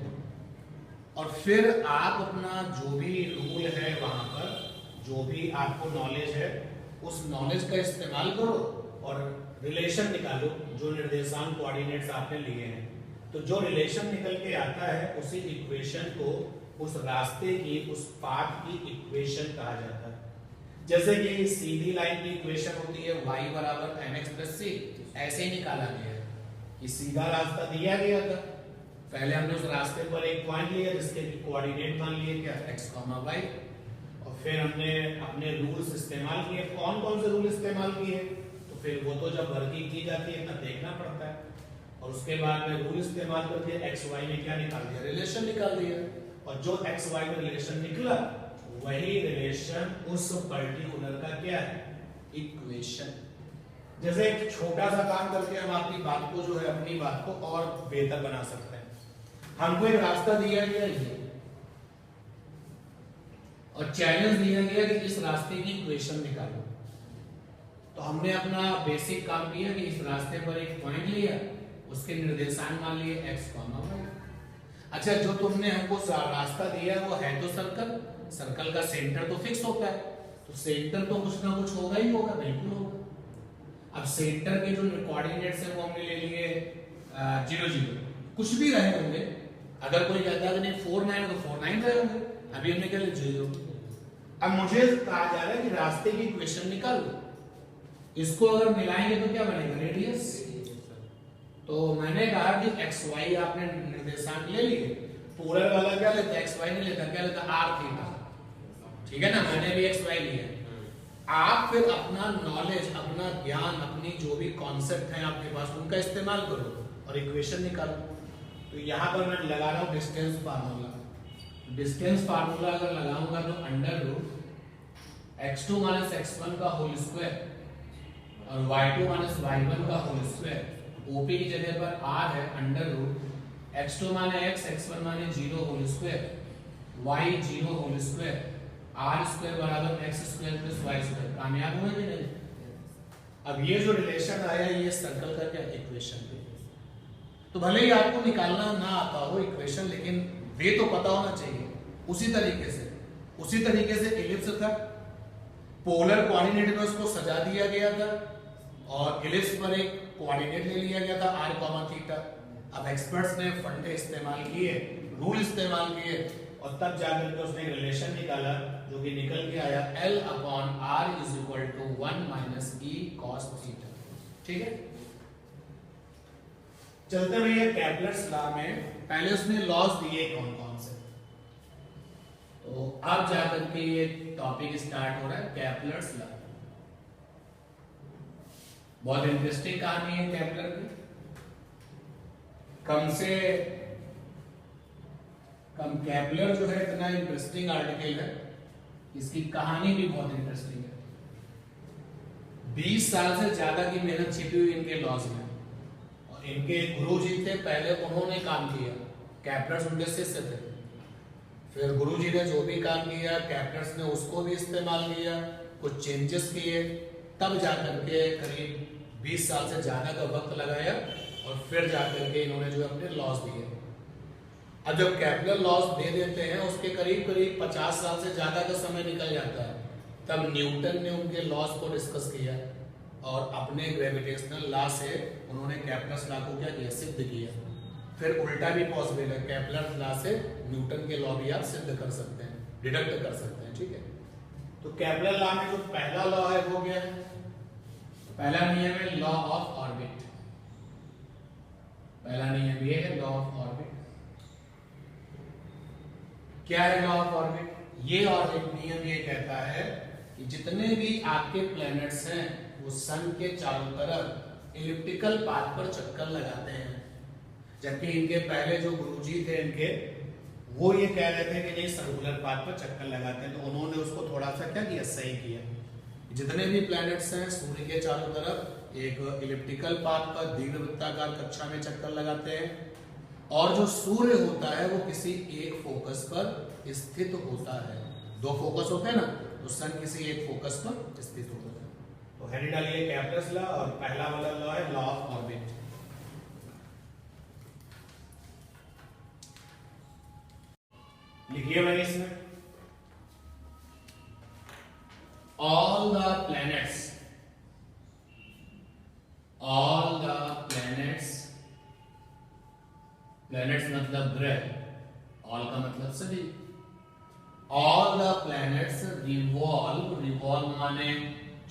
और फिर आप अपना जो भी रूल है वहां पर, जो भी आपको नॉलेज है, उस नॉलेज का इस्तेमाल करो और रिलेशन निकालो जो निर्देशांक कोऑर्डिनेट्स आपने लिए हैं। तो जो रिलेशन निकल के आता है उसी इक्वेशन को, उस रास्ते की, उस पाथ की इक्वेशन कहा जाता है। जैसे कि सीधी लाइन की इक्वेशन होती है y बराबर mx प्लस c, ऐसे ही निकाला गया है कि सीधा रास्ता दिया गया था, पहले हमने उस रास्ते पर एक पॉइंट लिया जिसके कोऑर्डिनेट मान लिए क्या x, y, और फिर हमने अपने रूल्स इस्तेमाल किए। कौन कौन से रूल इस्तेमाल किए, तो फिर वो तो जब वर्किंग की जाती है तब देखना पड़ता है, और उसके बाद में रूल इस्तेमाल करके x y में क्या निकाल दिया, रिलेशन निकाल दिया, और जो x y में रिलेशन निकला वही रिलेशन उस पर्टिकुलर का क्या है, इक्वेशन। जैसे एक छोटा सा काम करके हम आपकी बात को जो है, अपनी बात को और बेहतर बना सकते हैं। हमको एक रास्ता दिया गया है और चैलेंज दिया गया कि इस रास्ते की इक्वेशन निकालो। तो हमने अपना बेसिक काम किया कि इस रास्ते पर एक पॉइंट लिया, उसके निर्देशांक मान लिए x, y। अच्छा, जो तुमने हमको रास्ता दिया वो है तो सर्कल, सर्कल का सेंटर तो फिक्स होता है, तो सेंटर तो कुछ ना कुछ होगा ही होगा, बिल्कुल होगा। अब सेंटर के जो कोऑर्डिनेट्स हैं वो हमने ले लिए 0 0, कुछ भी रहे होंगे। अगर कोई कहता है कि नहीं 4 9 तो 4 9 रहे होंगे, अभी हमने क्या लिया 0। अब मुझे कहा जा रहा है कि रास्ते की इक्वेशन निकालो, इसको अगर मिलाएंगे तो क्या बनेगा, रेडियस। तो मैंने कहा कि x y आपने निर्देशांक ले लिए, पोलर वाला क्या लेता है, x y नहीं लेता, क्या लेता r थीटा, ठीक है ना, मैंने भी x y लिया। आप फिर अपना नॉलेज, अपना ज्ञान, अपनी जो भी कॉन्सेप्ट है आपके पास, उनका इस्तेमाल करो और इक्वेशन निकालो। तो यहाँ पर मैं लगा रहा हूँ डिस्टेंस फार्मूला। डिस्टेंस फार्मूला अगर लगाऊंगा तो under root x2 minus x1 का होल स्क्वायर और y2 माइनस y1 का होल स्क्वायर, ओपी की जगह पर r है, अंडर रूट x2 माने x, x1 माने 0 whole square, y 0 whole square, r square बराबर x square plus y square. कामयाब हुए कि नहीं? अब ये जो रिलेशन आया ये सर्कल का क्या इक्वेशन है। तो भले ही आपको निकालना ना आता हो इक्वेशन, लेकिन वे तो पता होना चाहिए। उसी तरीके से इलिप्स था, पोलर कोऑर्डिनेट में उसको सजा दिया गया था और इलिप्स पर एक कोऑर्डिनेट ले लिया गया था r, थीटा। अब एक्सपर्ट्स ने फंडे इस्तेमाल किए, रूल इस्तेमाल किए और तब जाकर के उसने रिलेशन निकाला जो कि निकल के आया L/r is equal to 1 minus e cos theta. ठीक है, चलते भैया कैपलर्स लॉ में पहले उसने लॉज दिए कौन कौन से। तो अब जाकर के ये टॉपिक स्टार्ट हो रहा है कैपलर्स लॉ। बहुत इंटरेस्टिंग कहानी है कैपलर की, कम से कम कैपलर जो है इतना इंटरेस्टिंग आर्टिकल है, इसकी कहानी भी बहुत इंटरेस्टिंग है। 20 साल से ज्यादा की मेहनत छिपी हुई इनके लॉज में, और इनके गुरुजी थे, पहले उन्होंने काम किया, कैपलर्स उनके शिष्य थे। फिर गुरुजी ने जो भी काम किया कैपलर्स ने उसको भी इस्तेमाल किया, कुछ चेंजेस किए, तब जाकर के करीब 20 साल से ज्यादा का वक्त लगाया और फिर जाकर के इन्होंने जो अपने लॉज दिए। अब जब कैपलर लॉज दे देते हैं उसके करीब 50 साल से ज्यादा का समय निकल जाता है, तब न्यूटन ने उनके लॉज को डिस्कस किया और अपने ग्रेविटेशनल लॉ से उन्होंने कैपलर्स लॉ को क्या किया, सिद्ध किया। फिर उल्टा भी पॉसिबल है, कैपलर लॉ से न्यूटन के लॉ भी आप सिद्ध कर सकते हैं, डिडक्ट कर सकते हैं। ठीक है, तो कैपलर लॉ में जो पहला लॉ है वो क्या है, पहला नियम है लॉ ऑफ ऑर्बिट। पहला नियम ये है लॉ ऑफ ऑर्बिट। क्या है लॉ ऑफ ऑर्बिट? ये ऑर्बिट नियम ये कहता है कि जितने भी आपके प्लैनेट्स हैं वो सन के चारों तरफ इलिप्टिकल पाथ पर चक्कर लगाते हैं, जबकि इनके पहले जो गुरुजी थे इनके, वो ये कह रहे थे कि नहीं सर्कुलर पाथ पर चक्कर लगाते हैं। तो उन्होंने उसको थोड़ा सा क्या किया, सही किया। जितने भी प्लैनेट्स हैं सूर्य के चारों तरफ एक इलिप्टिकल पाथ पर दीर्घवृत्ताकार कक्षा में चक्कर लगाते हैं, और जो सूर्य होता है वो किसी एक फोकस पर स्थित होता है। दो फोकस होते हैं ना, तो सन किसी एक फोकस पर स्थित होता है। तो हेडिंग डालिए कैप्टर्स लॉ और पहला वाला लॉ है लॉ ऑफ ऑर्बिट। लिखिए भाई इसमें all the planets मतलब ग्रह, all का मतलब सभी, all the planets revolve माने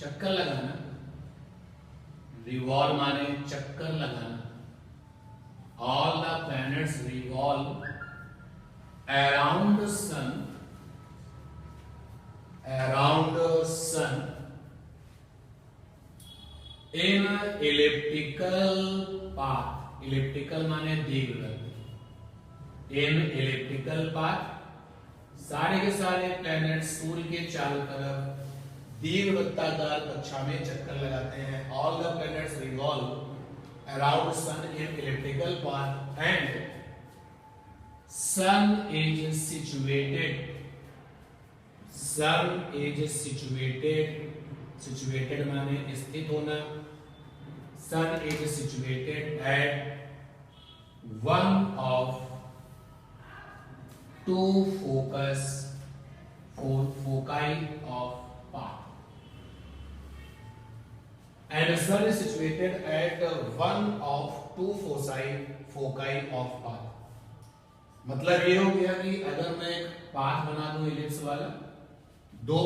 चक्कर लगाना, revolve माने चक्कर लगाना, all the planets revolve around the sun in elliptical path, elliptical माने दीर्घवृत्त, in elliptical path सारे के सारे प्लैनेट सूर्य के चारों तरफ दीर्घवृत्ताकार कक्षा में चक्कर लगाते हैं। All the planets revolve around sun in elliptical path and sun is situated माने स्थित होना, sun is situated at one of two foci of path, and sun is situated at one of two foci of path। मतलब ये हो गया कि अगर मैं एक पाथ बना दूं इलिप्स वाला, दो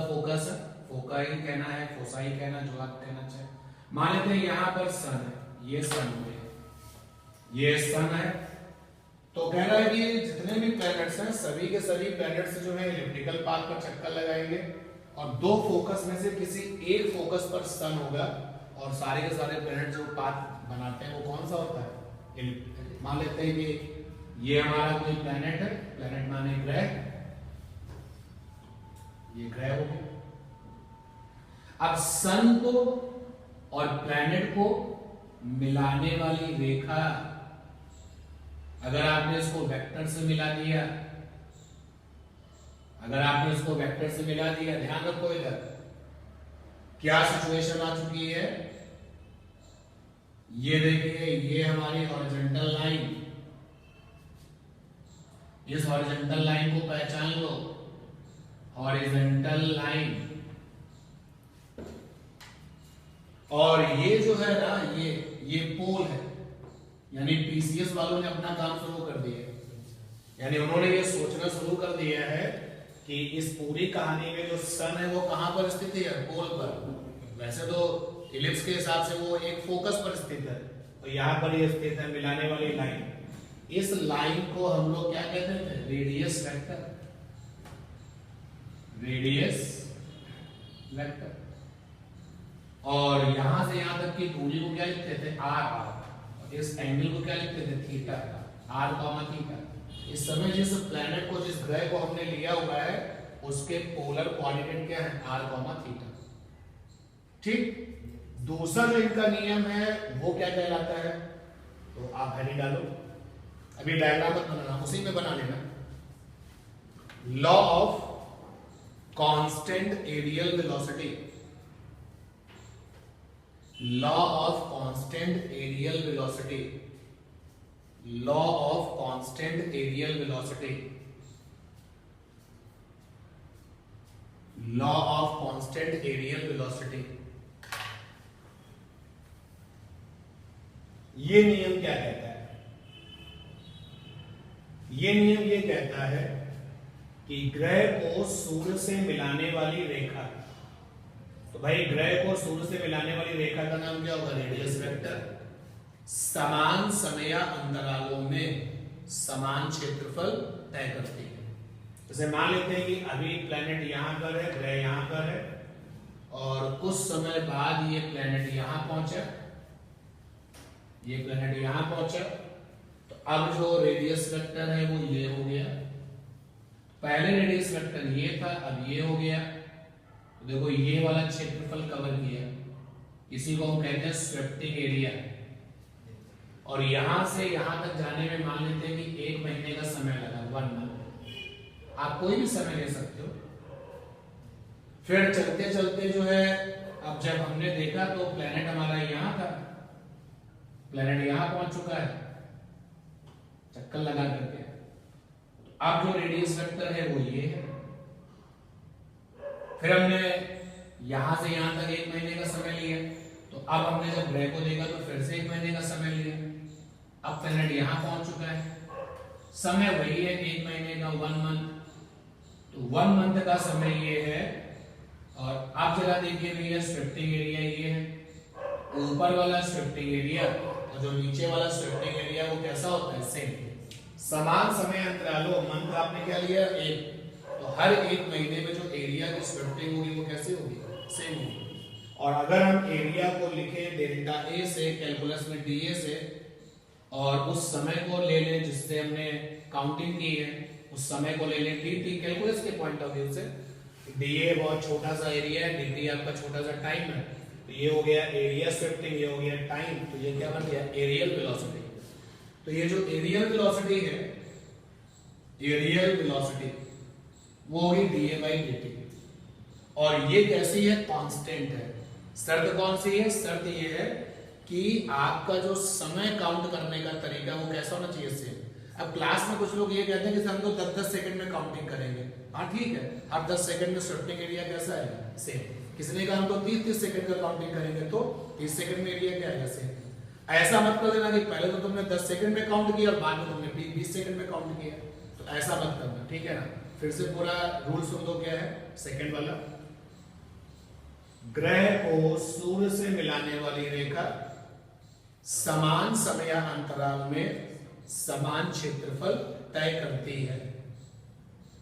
फोकस है, फोकाई कहना है, फोसाई कहना, जो आप कहना चाहे। मान लेते हैं यहां पर सन है, ये सन है, ये सन है, तो कह रहा है कि जितने भी प्लैनेट्स हैं सभी के सभी प्लैनेट्स जो है इलिप्टिकल पाथ पर चक्कर लगाएंगे और दो फोकस में से किसी एक फोकस पर सन होगा और सारे के सारे प्लैनेट जो पाथ बनाते हैं वो कौन सा होता है? मान लेते हैं कि ये हमारा कोई प्लैनेट है, प्लैनेट माने ग्रह, ये ग्रह हो गया। अब सन को और प्लैनेट को मिलाने वाली रेखा, अगर आपने इसको वेक्टर से मिला दिया, ध्यान रखो इधर क्या सिचुएशन आ चुकी है। ये देखिए, ये हमारी हॉरिजॉन्टल लाइन, इस हॉरिजॉन्टल लाइन को पहचान लो, हॉरिजॉन्टल लाइन, और ये जो है ना, ये पोल है, यानी पीसीएस वालों ने अपना काम शुरू कर दिया है, यानी उन्होंने ये सोचना शुरू कर दिया है कि इस पूरी कहानी में जो सन है वो कहां पर स्थित है? पोल पर। वैसे तो इलिप्स के हिसाब से वो एक फोकस पर स्थित है, तो यहां पर ये स्थित है मिलाने वाली लाइन। इस लाइन को हम लोग क्या कहते थे? रेडियस वेक्टर, और यहां से यहां तक की दूरी को क्या लिखते थे? आर। इस एंगल को क्या लिखते थे? Theta, R comma theta. इस समय जिस प्लैनेट को, जिस ग्रह को हमने लिया हुआ है उसके पोलर कोऑर्डिनेट क्या है? R comma theta. ठीक, दूसरा जो इनका नियम है वो क्या कहलाता है? तो आप हेडिंग डालो, अभी डायग्राम मत बनाना, उसी में बना लेना। Law of constant areal velocity, law of constant areal velocity, law of constant areal velocity, law of constant areal velocity. ये नियम क्या कहता है? ये नियम ये कहता है कि ग्रह को सूर्य से मिलाने वाली रेखा, तो भाई ग्रह को सूर्य से मिलाने वाली रेखा का नाम क्या होगा? Radius vector. समान समय अंतरालों में समान क्षेत्रफल तय करती है। जैसे मान लेते हैं कि अभी प्लैनेट यहां पर है, ग्रह यहां पर है, और कुछ समय बाद ये प्लैनेट यहां पहुंचा, ये प्लैनेट यहां पहुंचा, तो अब जो रेडियस वेक्टर है वो ये हो गया। पहले रेडियस वेक्टर ये था, अब ये हो गया। तो देखो ये वाला क्षेत्रफल कवर किया, इसी को हम कहते हैं स्वेप्टिंग एरिया। और यहां से यहां तक जाने में मान लेते हैं कि 1 महीने का समय लगा, 1 मंथ। आप कोई भी समय ले सकते हो। फिर चलते चलते जो है अब जब हमने देखा तो प्लेनेट हमारा यहाँ था, प्लेनेट यहाँ पहुंच चुका है चक्कर लगा करके। अब जो रेडियस वेक्टर है वो ये है। फिर हमने यहां से यहां तक 1 महीने का समय लिया, तो अब हमने जब ग्रह को देखा तो फिर से 1 महीने का समय लिया। अब प्लेनेट यहां पहुंच चुका है, समय वही है 1 महीने का, 1 मंथ। तो 1 मंथ का समय ये है। और आप जरा देखिए भैया, स्विफ्टिंग एरिया ये है, ऊपर वाला स्विफ्टिंग एरिया और जो नीचे वाला स्विफ्टिंग एरिया वो कैसा होता है, सेम। समान समय अंतरालों, मंथ आपने क्या लिया 1, तो हर 1 महीने में जो एरिया की स्विफ्टिंग होगी वो कैसे होगी, सेम होगी। और अगर हम एरिया को लिखें डेल्टा ए से, कैलकुलस में डीए से, और उस समय को ले लें जिससे हमने काउंटिंग की है, उस समय को ले लें dt, कैलकुलस के पॉइंट ऑफ व्यू से डीए बहुत छोटा सा एरिया है, dt आपका छोटा सा टाइम है, तो ये हो गया एरिया स्विफ्टिंग, ये हो गया टाइम, तो ये क्या बन गया, एरियल वेलोसिटी। तो ये जो एरियल वेलोसिटी है, एरियल वेलोसिटी वो होगी da by dt। और ये कैसी है, कांस्टेंट है। शर्त कौन सी है, शर्त ये है कि आपका जो समय काउंट करने का तरीका वो कैसा होना चाहिए, सेम। अब क्लास में कुछ लोग ये कहते हैं कि हम तो 10-10 सेकंड में काउंटिंग करेंगे। हाँ ठीक है, हर 10 सेकंड में स्विफ्टिंग एरिया कैसा है, सेम। किसी ने कहा हम तो 30-30 सेकंड का काउंटिंग करेंगे, तो 30 सेकंड में एरिया क्या आएगा, सेम। ऐसा मत कर देना कि पहले तो तुमने 10 सेकंड में काउंट किया और बाद में तुमने 20 सेकंड में काउंट किया, तो ऐसा मत करना, ठीक है ना। फिर से पूरा रूल सुन दो, क्या है सेकंड वाला। ग्रह को सूर्य से मिलाने वाली रेखा समान समय अंतराल में समान क्षेत्रफल तय करती है,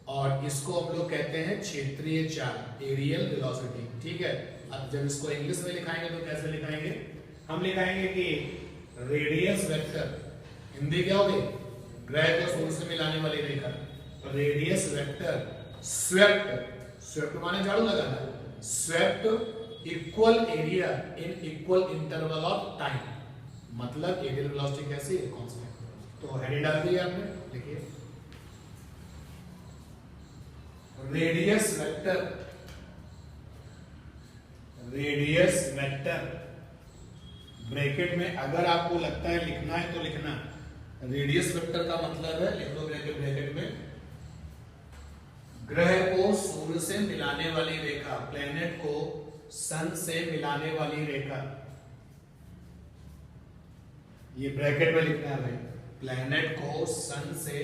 और इसको हम लोग कहते हैं क्षेत्रीय चाल, एरियल वेलोसिटी, ठीक है। अब जब इसको इंग्लिश में लिखाएंगे तो कैसे लिखाएंगे, हम लिखाएंगे कि रेडियस वेक्टर, हिंदी क्या होगी, ग्रह को सूर्य से मिलाने वाली रेखा, रेडियस वेक्टर स्वेप्ट, स्वेप्ट माने झाड़ू लगाना, swept equal area in equal interval of time, मतलब एरियल वेलोसिटी कैसी है, कांस्टेंट। तो हेडिंग डाल दी आपने, देखिए radius vector, radius vector bracket में, अगर आपको लगता है लिखना है तो लिखना, रेडियस वेक्टर का मतलब है, लिख लो ब्रैकेट में, ग्रह को सूर्य से मिलाने वाली रेखा, प्लेनेट को सन से मिलाने वाली रेखा, ये ब्रैकेट में लिखना है भाई, प्लेनेट को सन से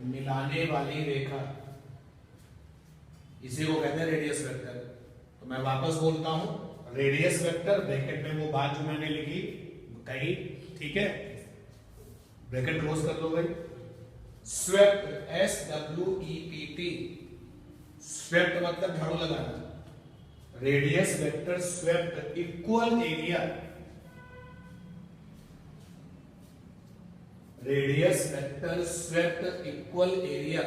मिलाने वाली रेखा, इसी को कहते हैं रेडियस वेक्टर। तो मैं वापस बोलता हूं, रेडियस वेक्टर ब्रैकेट में वो बात जो मैंने लिखी कही, ठीक है, ब्रैकेट क्लोज कर दो भाई। स्वेप्ट, SWEPT, स्वेप्ट मतलब झाड़ू लगाना, radius vector swept equal area, radius vector swept equal area,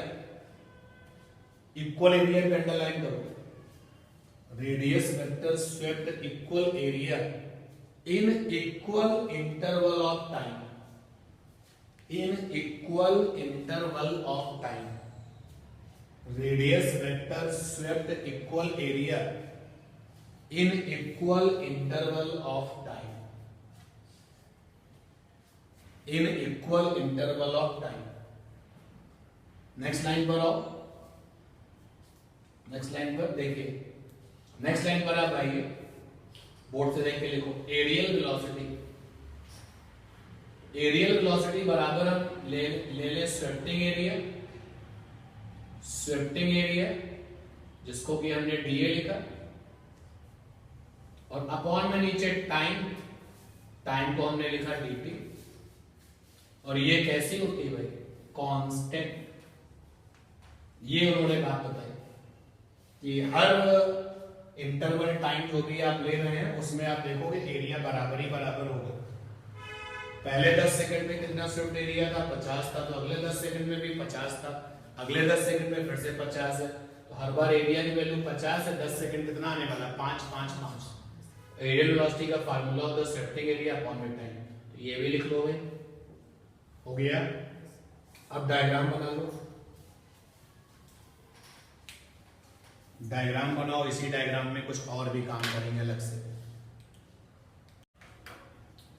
equal area पे अंडरलाइन करो, radius vector swept equal area in equal interval of time, in equal interval of time, radius vector swept equal area in equal interval of time, in equal interval of time. Next line पर आओ, next line पर देखिए, next line पर आप आइए, board से देख के लिखो, एरियल वेलोसिटी, एरियल वेलोसिटी बराबर हम ले स्वेप्टिंग एरिया, स्वेप्टिंग एरिया जिसको कि हमने डीए लिखा, और अपॉन में नीचे टाइम, टाइम को हमने लिखा dt, और ये कैसी होती है भाई, कांस्टेंट। ये उन्होंने बात बताई कि हर इंटरवल टाइम जो भी आप ले रहे हैं उसमें आप देखोगे एरिया बराबर ही बराबर होगा। पहले 10 सेकंड में कितना स्विफ्ट एरिया था, 50 था, तो अगले 10 सेकंड में भी 50 था, अगले 10 सेकंड में फिर से 50 है, तो हर बार एरिया की वैल्यू 50 है, 10 सेकंड कितना आने वाला, 5 5 5। एरियल वेलोसिटी का फार्मूला होता है स्विफ्टिंग एरिया अपॉन में टाइम, तो ये भी लिख लो भाई, हो गया। अब डायग्राम बना लो, डायग्राम बनाओ, इसी डायग्राम में कुछ और भी काम करेंगे अलग से।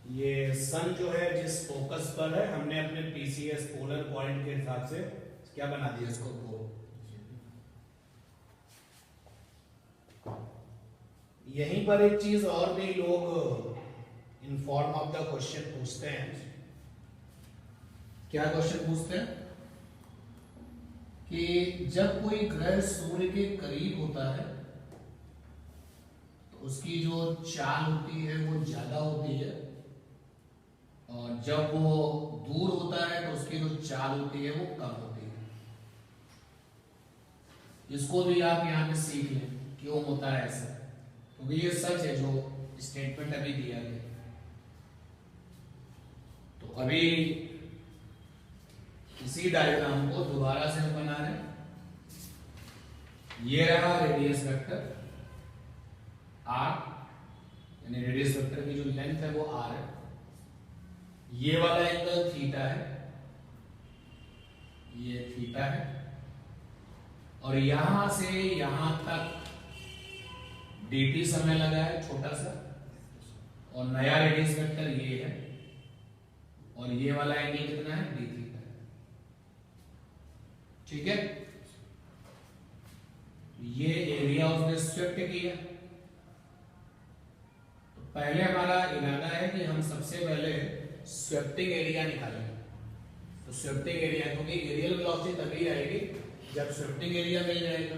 ये सन जो है जिस फोकस पर है, हमने अपने पीसीएस पोलर पॉइंट के हिसाब से क्या बना दिया इसको पोल। यहीं पर एक चीज और भी लोग in form of the question पूछते हैं। क्या क्वेश्चन पूछते हैं कि जब कोई ग्रह सूर्य के करीब होता है तो उसकी जो चाल होती है वो ज्यादा होती है, और जब वो दूर होता है तो उसकी जो चाल होती है वो कम होती है। इसको भी आप यहाँ पे सीख लें क्यों होता है ऐसा, क्योंकि ये सच है जो स्टेटमेंट अभी दिया गया। तो अभी इसी डायग्राम को दोबारा से हम बना रहे हैं। ये रहा रेडियस वेक्टर r, यानी रेडियस वेक्टर की जो लेंथ है वो r है। ये वाला एंगल थीटा है, ये थीटा है, और यहां से यहां तक dt समय लगा है छोटा सा, और नया रेडियस वेक्टर ये है, और ये वाला एंगल कितना है d थीटा है। ठीक है, ये एरिया उसने स्वेप्ट किया। तो पहले हमारा इरादा है कि हम सबसे पहले स्वेप्टिंग एरिया निकालेंगे। तो स्वेप्टिंग एरिया, क्योंकि एरियल वेलोसिटी तभी आएगी जब स्वेप्टिंग एरिया मिल जाएगा,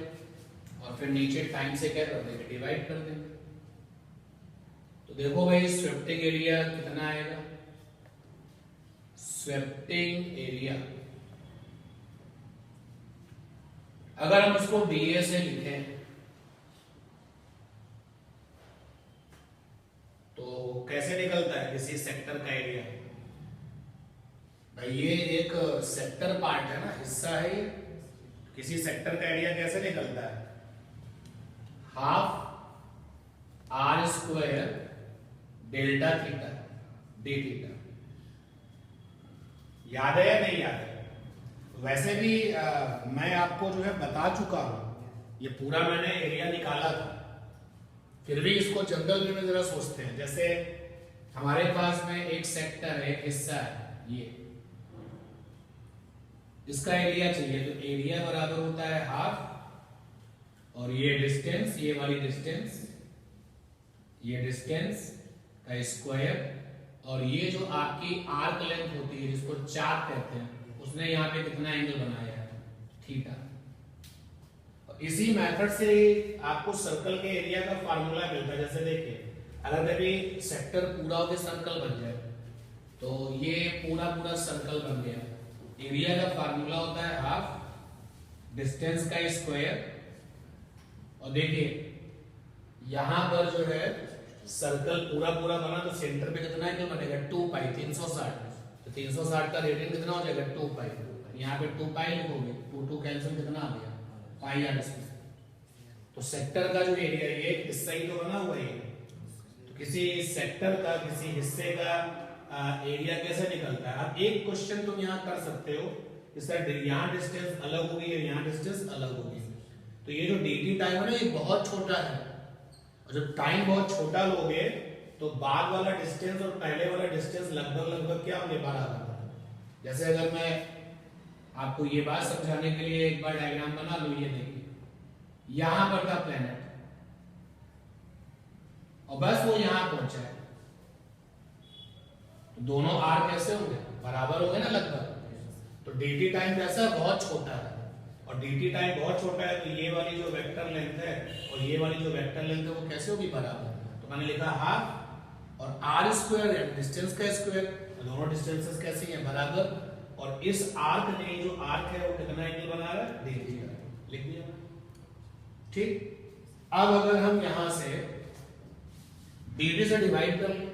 और फिर नीचे टाइम से क्या कर देंगे, डिवाइड कर देंगे। तो देखो भाई स्वेप्टिंग एरिया कितना आएगा। स्वेप्टिंग एरिया अगर हम इसको dA से लिखें तो कैसे निकलता है किसी सेक्टर का एरिया। भाई ये एक सेक्टर पार्ट है ना, हिस्सा है ये। किसी सेक्टर का एरिया कैसे निकलता है, half r square delta theta d theta. याद है या नहीं याद है। वैसे भी मैं आपको जो है बता चुका हूं, ये पूरा मैंने एरिया निकाला था, फिर भी इसको जनरल में जरा सोचते हैं। जैसे हमारे पास में एक सेक्टर है, एक हिस्सा है, ये इसका एरिया चाहिए, तो एरिया बराबर होता है हाफ, और ये डिस्टेंस, ये वाली डिस्टेंस, ये डिस्टेंस का स्क्वायर, और ये जो आपकी आर्क लेंथ होती है जिसको चाप कहते हैं, उसने यहाँ पे कितना एंगल बनाया है, थीटा। इसी मेथड से आपको सर्कल के एरिया का फार्मूला मिलता है। जैसे देखिए, अगर कभी सेक्टर पूरा होकर सर्कल बन जाए, तो ये पूरा पूरा सर्कल बन गया। एरिया का फार्मूला होता है हाफ डिस्टेंस का स्क्वायर, और देखिए यहां पर जो है सर्कल पूरा पूरा बना, तो सेंटर पे कितना एंगल बनेगा, 2 पाई 360। तो 360 का रेडियन कितना हो जाएगा, 2 पाई। यहाँ पे 2 पाई लिखोगे, 2 कैंसिल कितना आ गया, पाई आर स्क्वायर। तो सेक्टर का जो एरिया, ये हिस्सा ही तो बना हुआ है। तो किसी सेक्टर का, किसी हिस्से का एरिया कैसे निकलता है। अब एक क्वेश्चन तुम यहाँ कर सकते हो, यहाँ डिस्टेंस अलग होगी या यहाँ डिस्टेंस अलग होगी। तो ये जो dt टाइम है ना, ये बहुत छोटा है, और जब टाइम बहुत छोटा लोगे तो बाद वाला डिस्टेंस और पहले वाला डिस्टेंस लगभग लगभग क्या होंगे, बराबर। जैसे अगर मैं आपको ये बात समझाने के लिए एक बार डायग्राम बना लूं, ये देखिए यहां पर था प्लेनेट, और बस वो यहां पहुंचा है, तो दोनों आर कैसे होंगे, बराबर होंगे ना लगभग। तो dt टाइम कैसा, बहुत छोटा है, और dt टाइम बहुत छोटा है, तो ये वाली जो वेक्टर लेंथ है और ये वाली जो वेक्टर लेंथ है वो कैसे होगी, बराबर। तो मैंने लिखा हाफ, और आर स्क्वायर है डिस्टेंस का स्क्वायर, दोनों डिस्टेंसेस कैसी हैं, बराबर। और इस आर्क ने, जो आर्क है वो कितना एंगल बना रहा है, d थीटा, लिख दिया। ठीक, अब अगर हम यहां से dt से डिवाइड कर लें,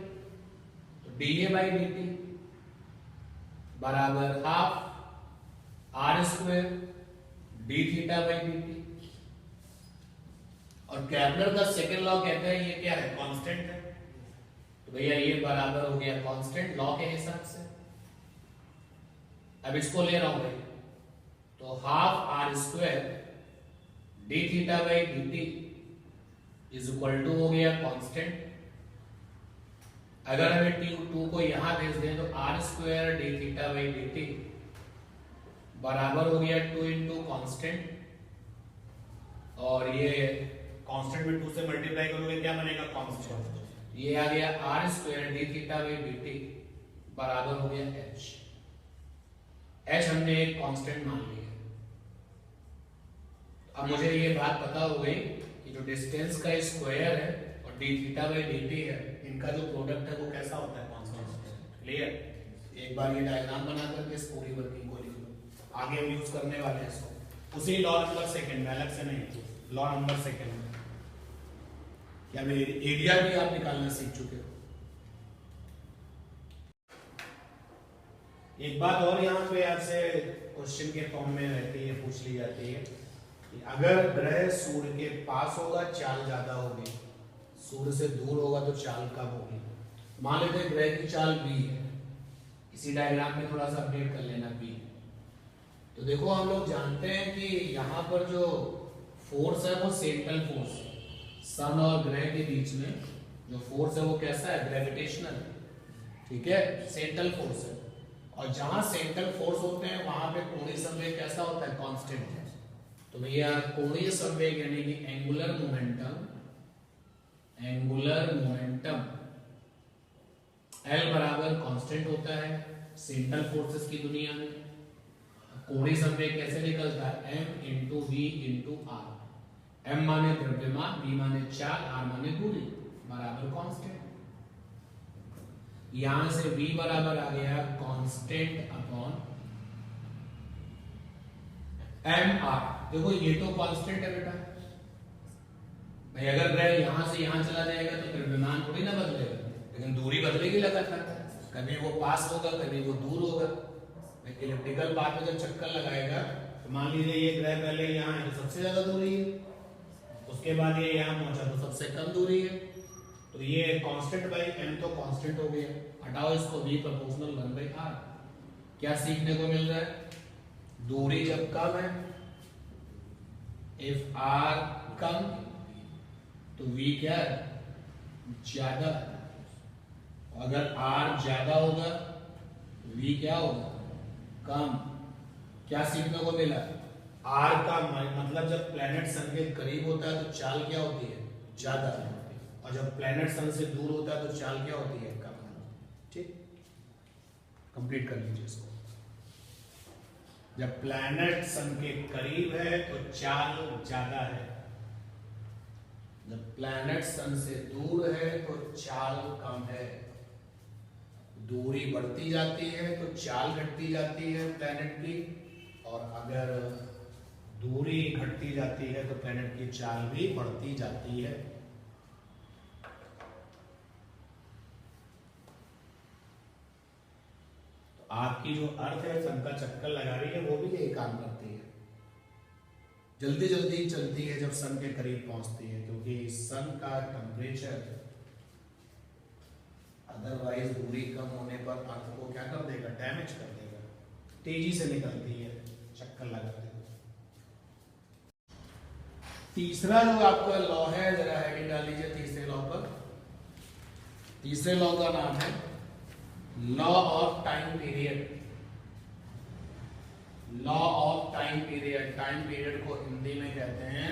तो dA बाई dt बराबर half R square d theta by dt। और केपलर का सेकंड लॉ कहता है ये क्या है, कांस्टेंट है, तो भैया ये बराबर हो गया कांस्टेंट लॉ के हिसाब से। अब इसको ले रहा हूं भाई, तो half R square D theta by dt is equal to हो गया कांस्टेंट, अगर हमें T2 को यहां भेज दें तो r square D theta by D T बराबर हो गया 2 इंटू कॉन्स्टेंट, और ये कांस्टेंट में 2 से मल्टीप्लाई करोगे क्या बनेगा? कांस्टेंट। ये आ गया r square D theta by D T बराबर हो गया h। h हमने एक कांस्टेंट मान लिया। अब मुझे ये बात पता हो गई कि जो डिस्टेंस का स्क्वायर है और D theta by D T है, इनका जो प्रोडक्ट है वो कैसा होता है? कांस्टेंट। क्लियर? एक बार ये डायग्राम बना करके इस पूरी वर्किंग को लिख लो। आगे हम यूज करने वाले हैं इसको उसी लॉ नंबर सेकंड में, अलग से नहीं, लॉ नंबर सेकंड में। या मेरे एरिया भी आप निकालना सीख चुके हो। एक बात और यहाँ पे आपसे क्वेश्चन के फॉर्म में रहती है, पूछ ली जाती है कि अगर ग्रह सूर्य के पास होगा चाल ज्यादा होगी, सूर्य से दूर होगा तो चाल कम होगी। मान लेते हैं ग्रह की चाल b है, इसी डायग्राम में थोड़ा सा अपडेट कर लेना b। तो देखो हम लोग जानते हैं कि यहाँ पर जो फोर्स है वो सेंट्रल फोर्स है। सन और ग्रह के बीच में जो फोर्स है वो कैसा है? ग्रेविटेशनल, ठीक है, सेंट्रल फोर्स है। और जहां सेंट्रल फोर्स होते हैं वहां पे कोणीय संवेग कैसा होता है? कांस्टेंट है। तो भैया कोणीय संवेग यानी कि एंगुलर मोमेंटम L बराबर कांस्टेंट होता है सेंट्रल फोर्सेस की दुनिया में। कोणीय संवेग कैसे निकलता है? m into V into R. m माने द्रव्यमान, v माने चाल, r माने दूरी, बराबर कांस्टेंट। यहां से v बराबर आ गया कांस्टेंट अपॉन mr। देखो ये तो कांस्टेंट है बेटा भाई। अगर ग्रह यहां से यहां चला जाएगा तो द्रव्यमान थोड़ी ना बदलेगा, लेकिन दूरी बदलेगी लगातार। कभी वो पास होगा, कभी वो दूर होगा। इलेक्ट्रिकल पाथ में जब चक्कर लगाएगा तो मान लीजिए ये ग्रह पहले यहाँ है तो सबसे ज्यादा दूरी है, उसके बाद ये यहाँ पहुंचा तो सबसे कम दूरी है। तो ये कांस्टेंट बाई m तो कांस्टेंट हो गया। हटाओ इसको, v प्रोपोर्शनल 1/r। क्या सीखने को मिल रहा है? दूरी जब कम है, इफ r कम तो v क्या है? ज्यादा। अगर r ज्यादा होगा तो v क्या होगा? कम। क्या सीखने को मिला? r का मतलब जब प्लैनेट सन के करीब होता है तो चाल क्या होती है? ज्यादा। और जब प्लैनेट सन से दूर होता है तो चाल क्या होती है? कम। ठीक, कंप्लीट कर लीजिए इसको। जब प्लैनेट सन के करीब है तो चाल ज्यादा है, जब प्लैनेट सन से दूर है तो चाल कम है। दूरी बढ़ती जाती है तो चाल घटती जाती है प्लैनेट की, और अगर दूरी घटती जाती है तो प्लैनेट की चाल भी बढ़ती जाती है। तो आपकी जो अर्थ है सन का चक्कर लगा रही है वो भी यही काम करती है, जल्दी जल्दी चलती है जब सन के करीब पहुंचती है, क्योंकि सन का टेम्परेचर अदरवाइज दूरी कम होने पर अर्थ को क्या कर देगा? डैमेज कर देगा। तेजी से निकलती है चक्कर लगाते हुए। तीसरा जो आपका लॉ है, जरा हेडिंग डाल लीजिए तीसरे लॉ पर। तीसरे लॉ का नाम है law of time period. Law of time period. Time period को हिंदी में कहते हैं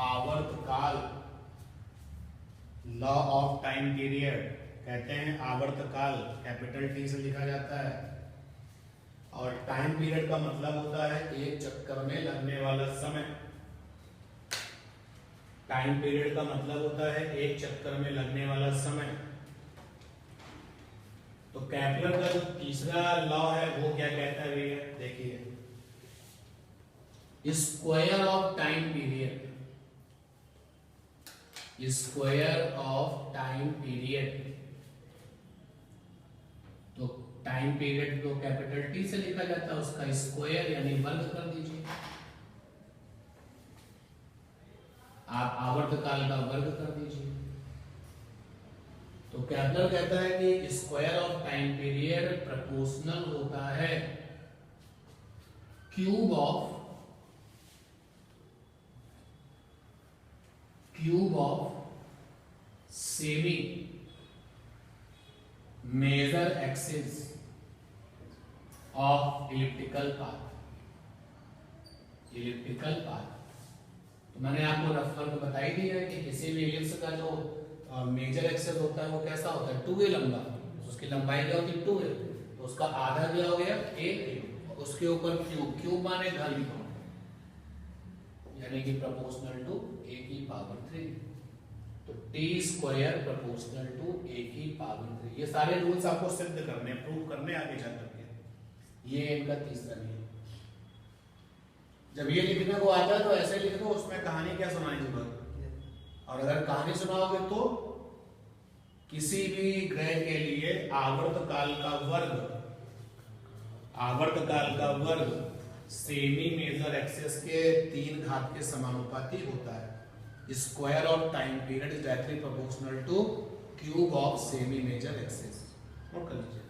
आवर्तकाल। लॉ ऑफ टाइम पीरियड कहते हैं आवर्तकाल, कैपिटल टी से लिखा जाता है। और टाइम पीरियड का मतलब होता है एक चक्कर में लगने वाला समय। टाइम पीरियड का मतलब होता है एक चक्कर में लगने वाला समय। तो केपलर का जो तीसरा लॉ है वो क्या कहता है भैया? देखिए, square of time period, square of time period. तो टाइम पीरियड को कैपिटल टी से लिखा जाता है, उसका स्क्वायर यानी वर्ग कर दीजिए। आप आवर्तकाल का वर्ग कर दीजिए। तो केपलर कहता है कि square of time period proportional होता है cube of semi major axis of elliptical path. Elliptical path तो मैंने आपको रफर में बता ही दिया है कि किसी भी इलिप्स का जो मेजर एक्सिस होता है वो कैसा होता है, 2a लंबा। उसकी लंबाई क्या होती है, 2a। तो उसका आधा क्या हो गया, a, उसके ऊपर क्यूब। क्यूब माने घन, यानी कि प्रोपोर्शनल टू a की पावर 3। तो t square proportional to a की पावर 3। ये सारे रूल्स आपको सिद्ध करने, प्रूव करने आगे जा करके। ये इनका तीसरा नियम। जब ये लिखने को आता है तो ऐसे लिख दो, उसमें कहानी क्या सुनाने की जरूरत। और अगर कहानी सुनाओगे तो किसी भी ग्रह के लिए आवर्तकाल का वर्ग सेमी मेजर एक्सिस के 3 घात के समानुपाती होता है। Square of time period is directly proportional to cube of semi major axis. Note कर लीजिए।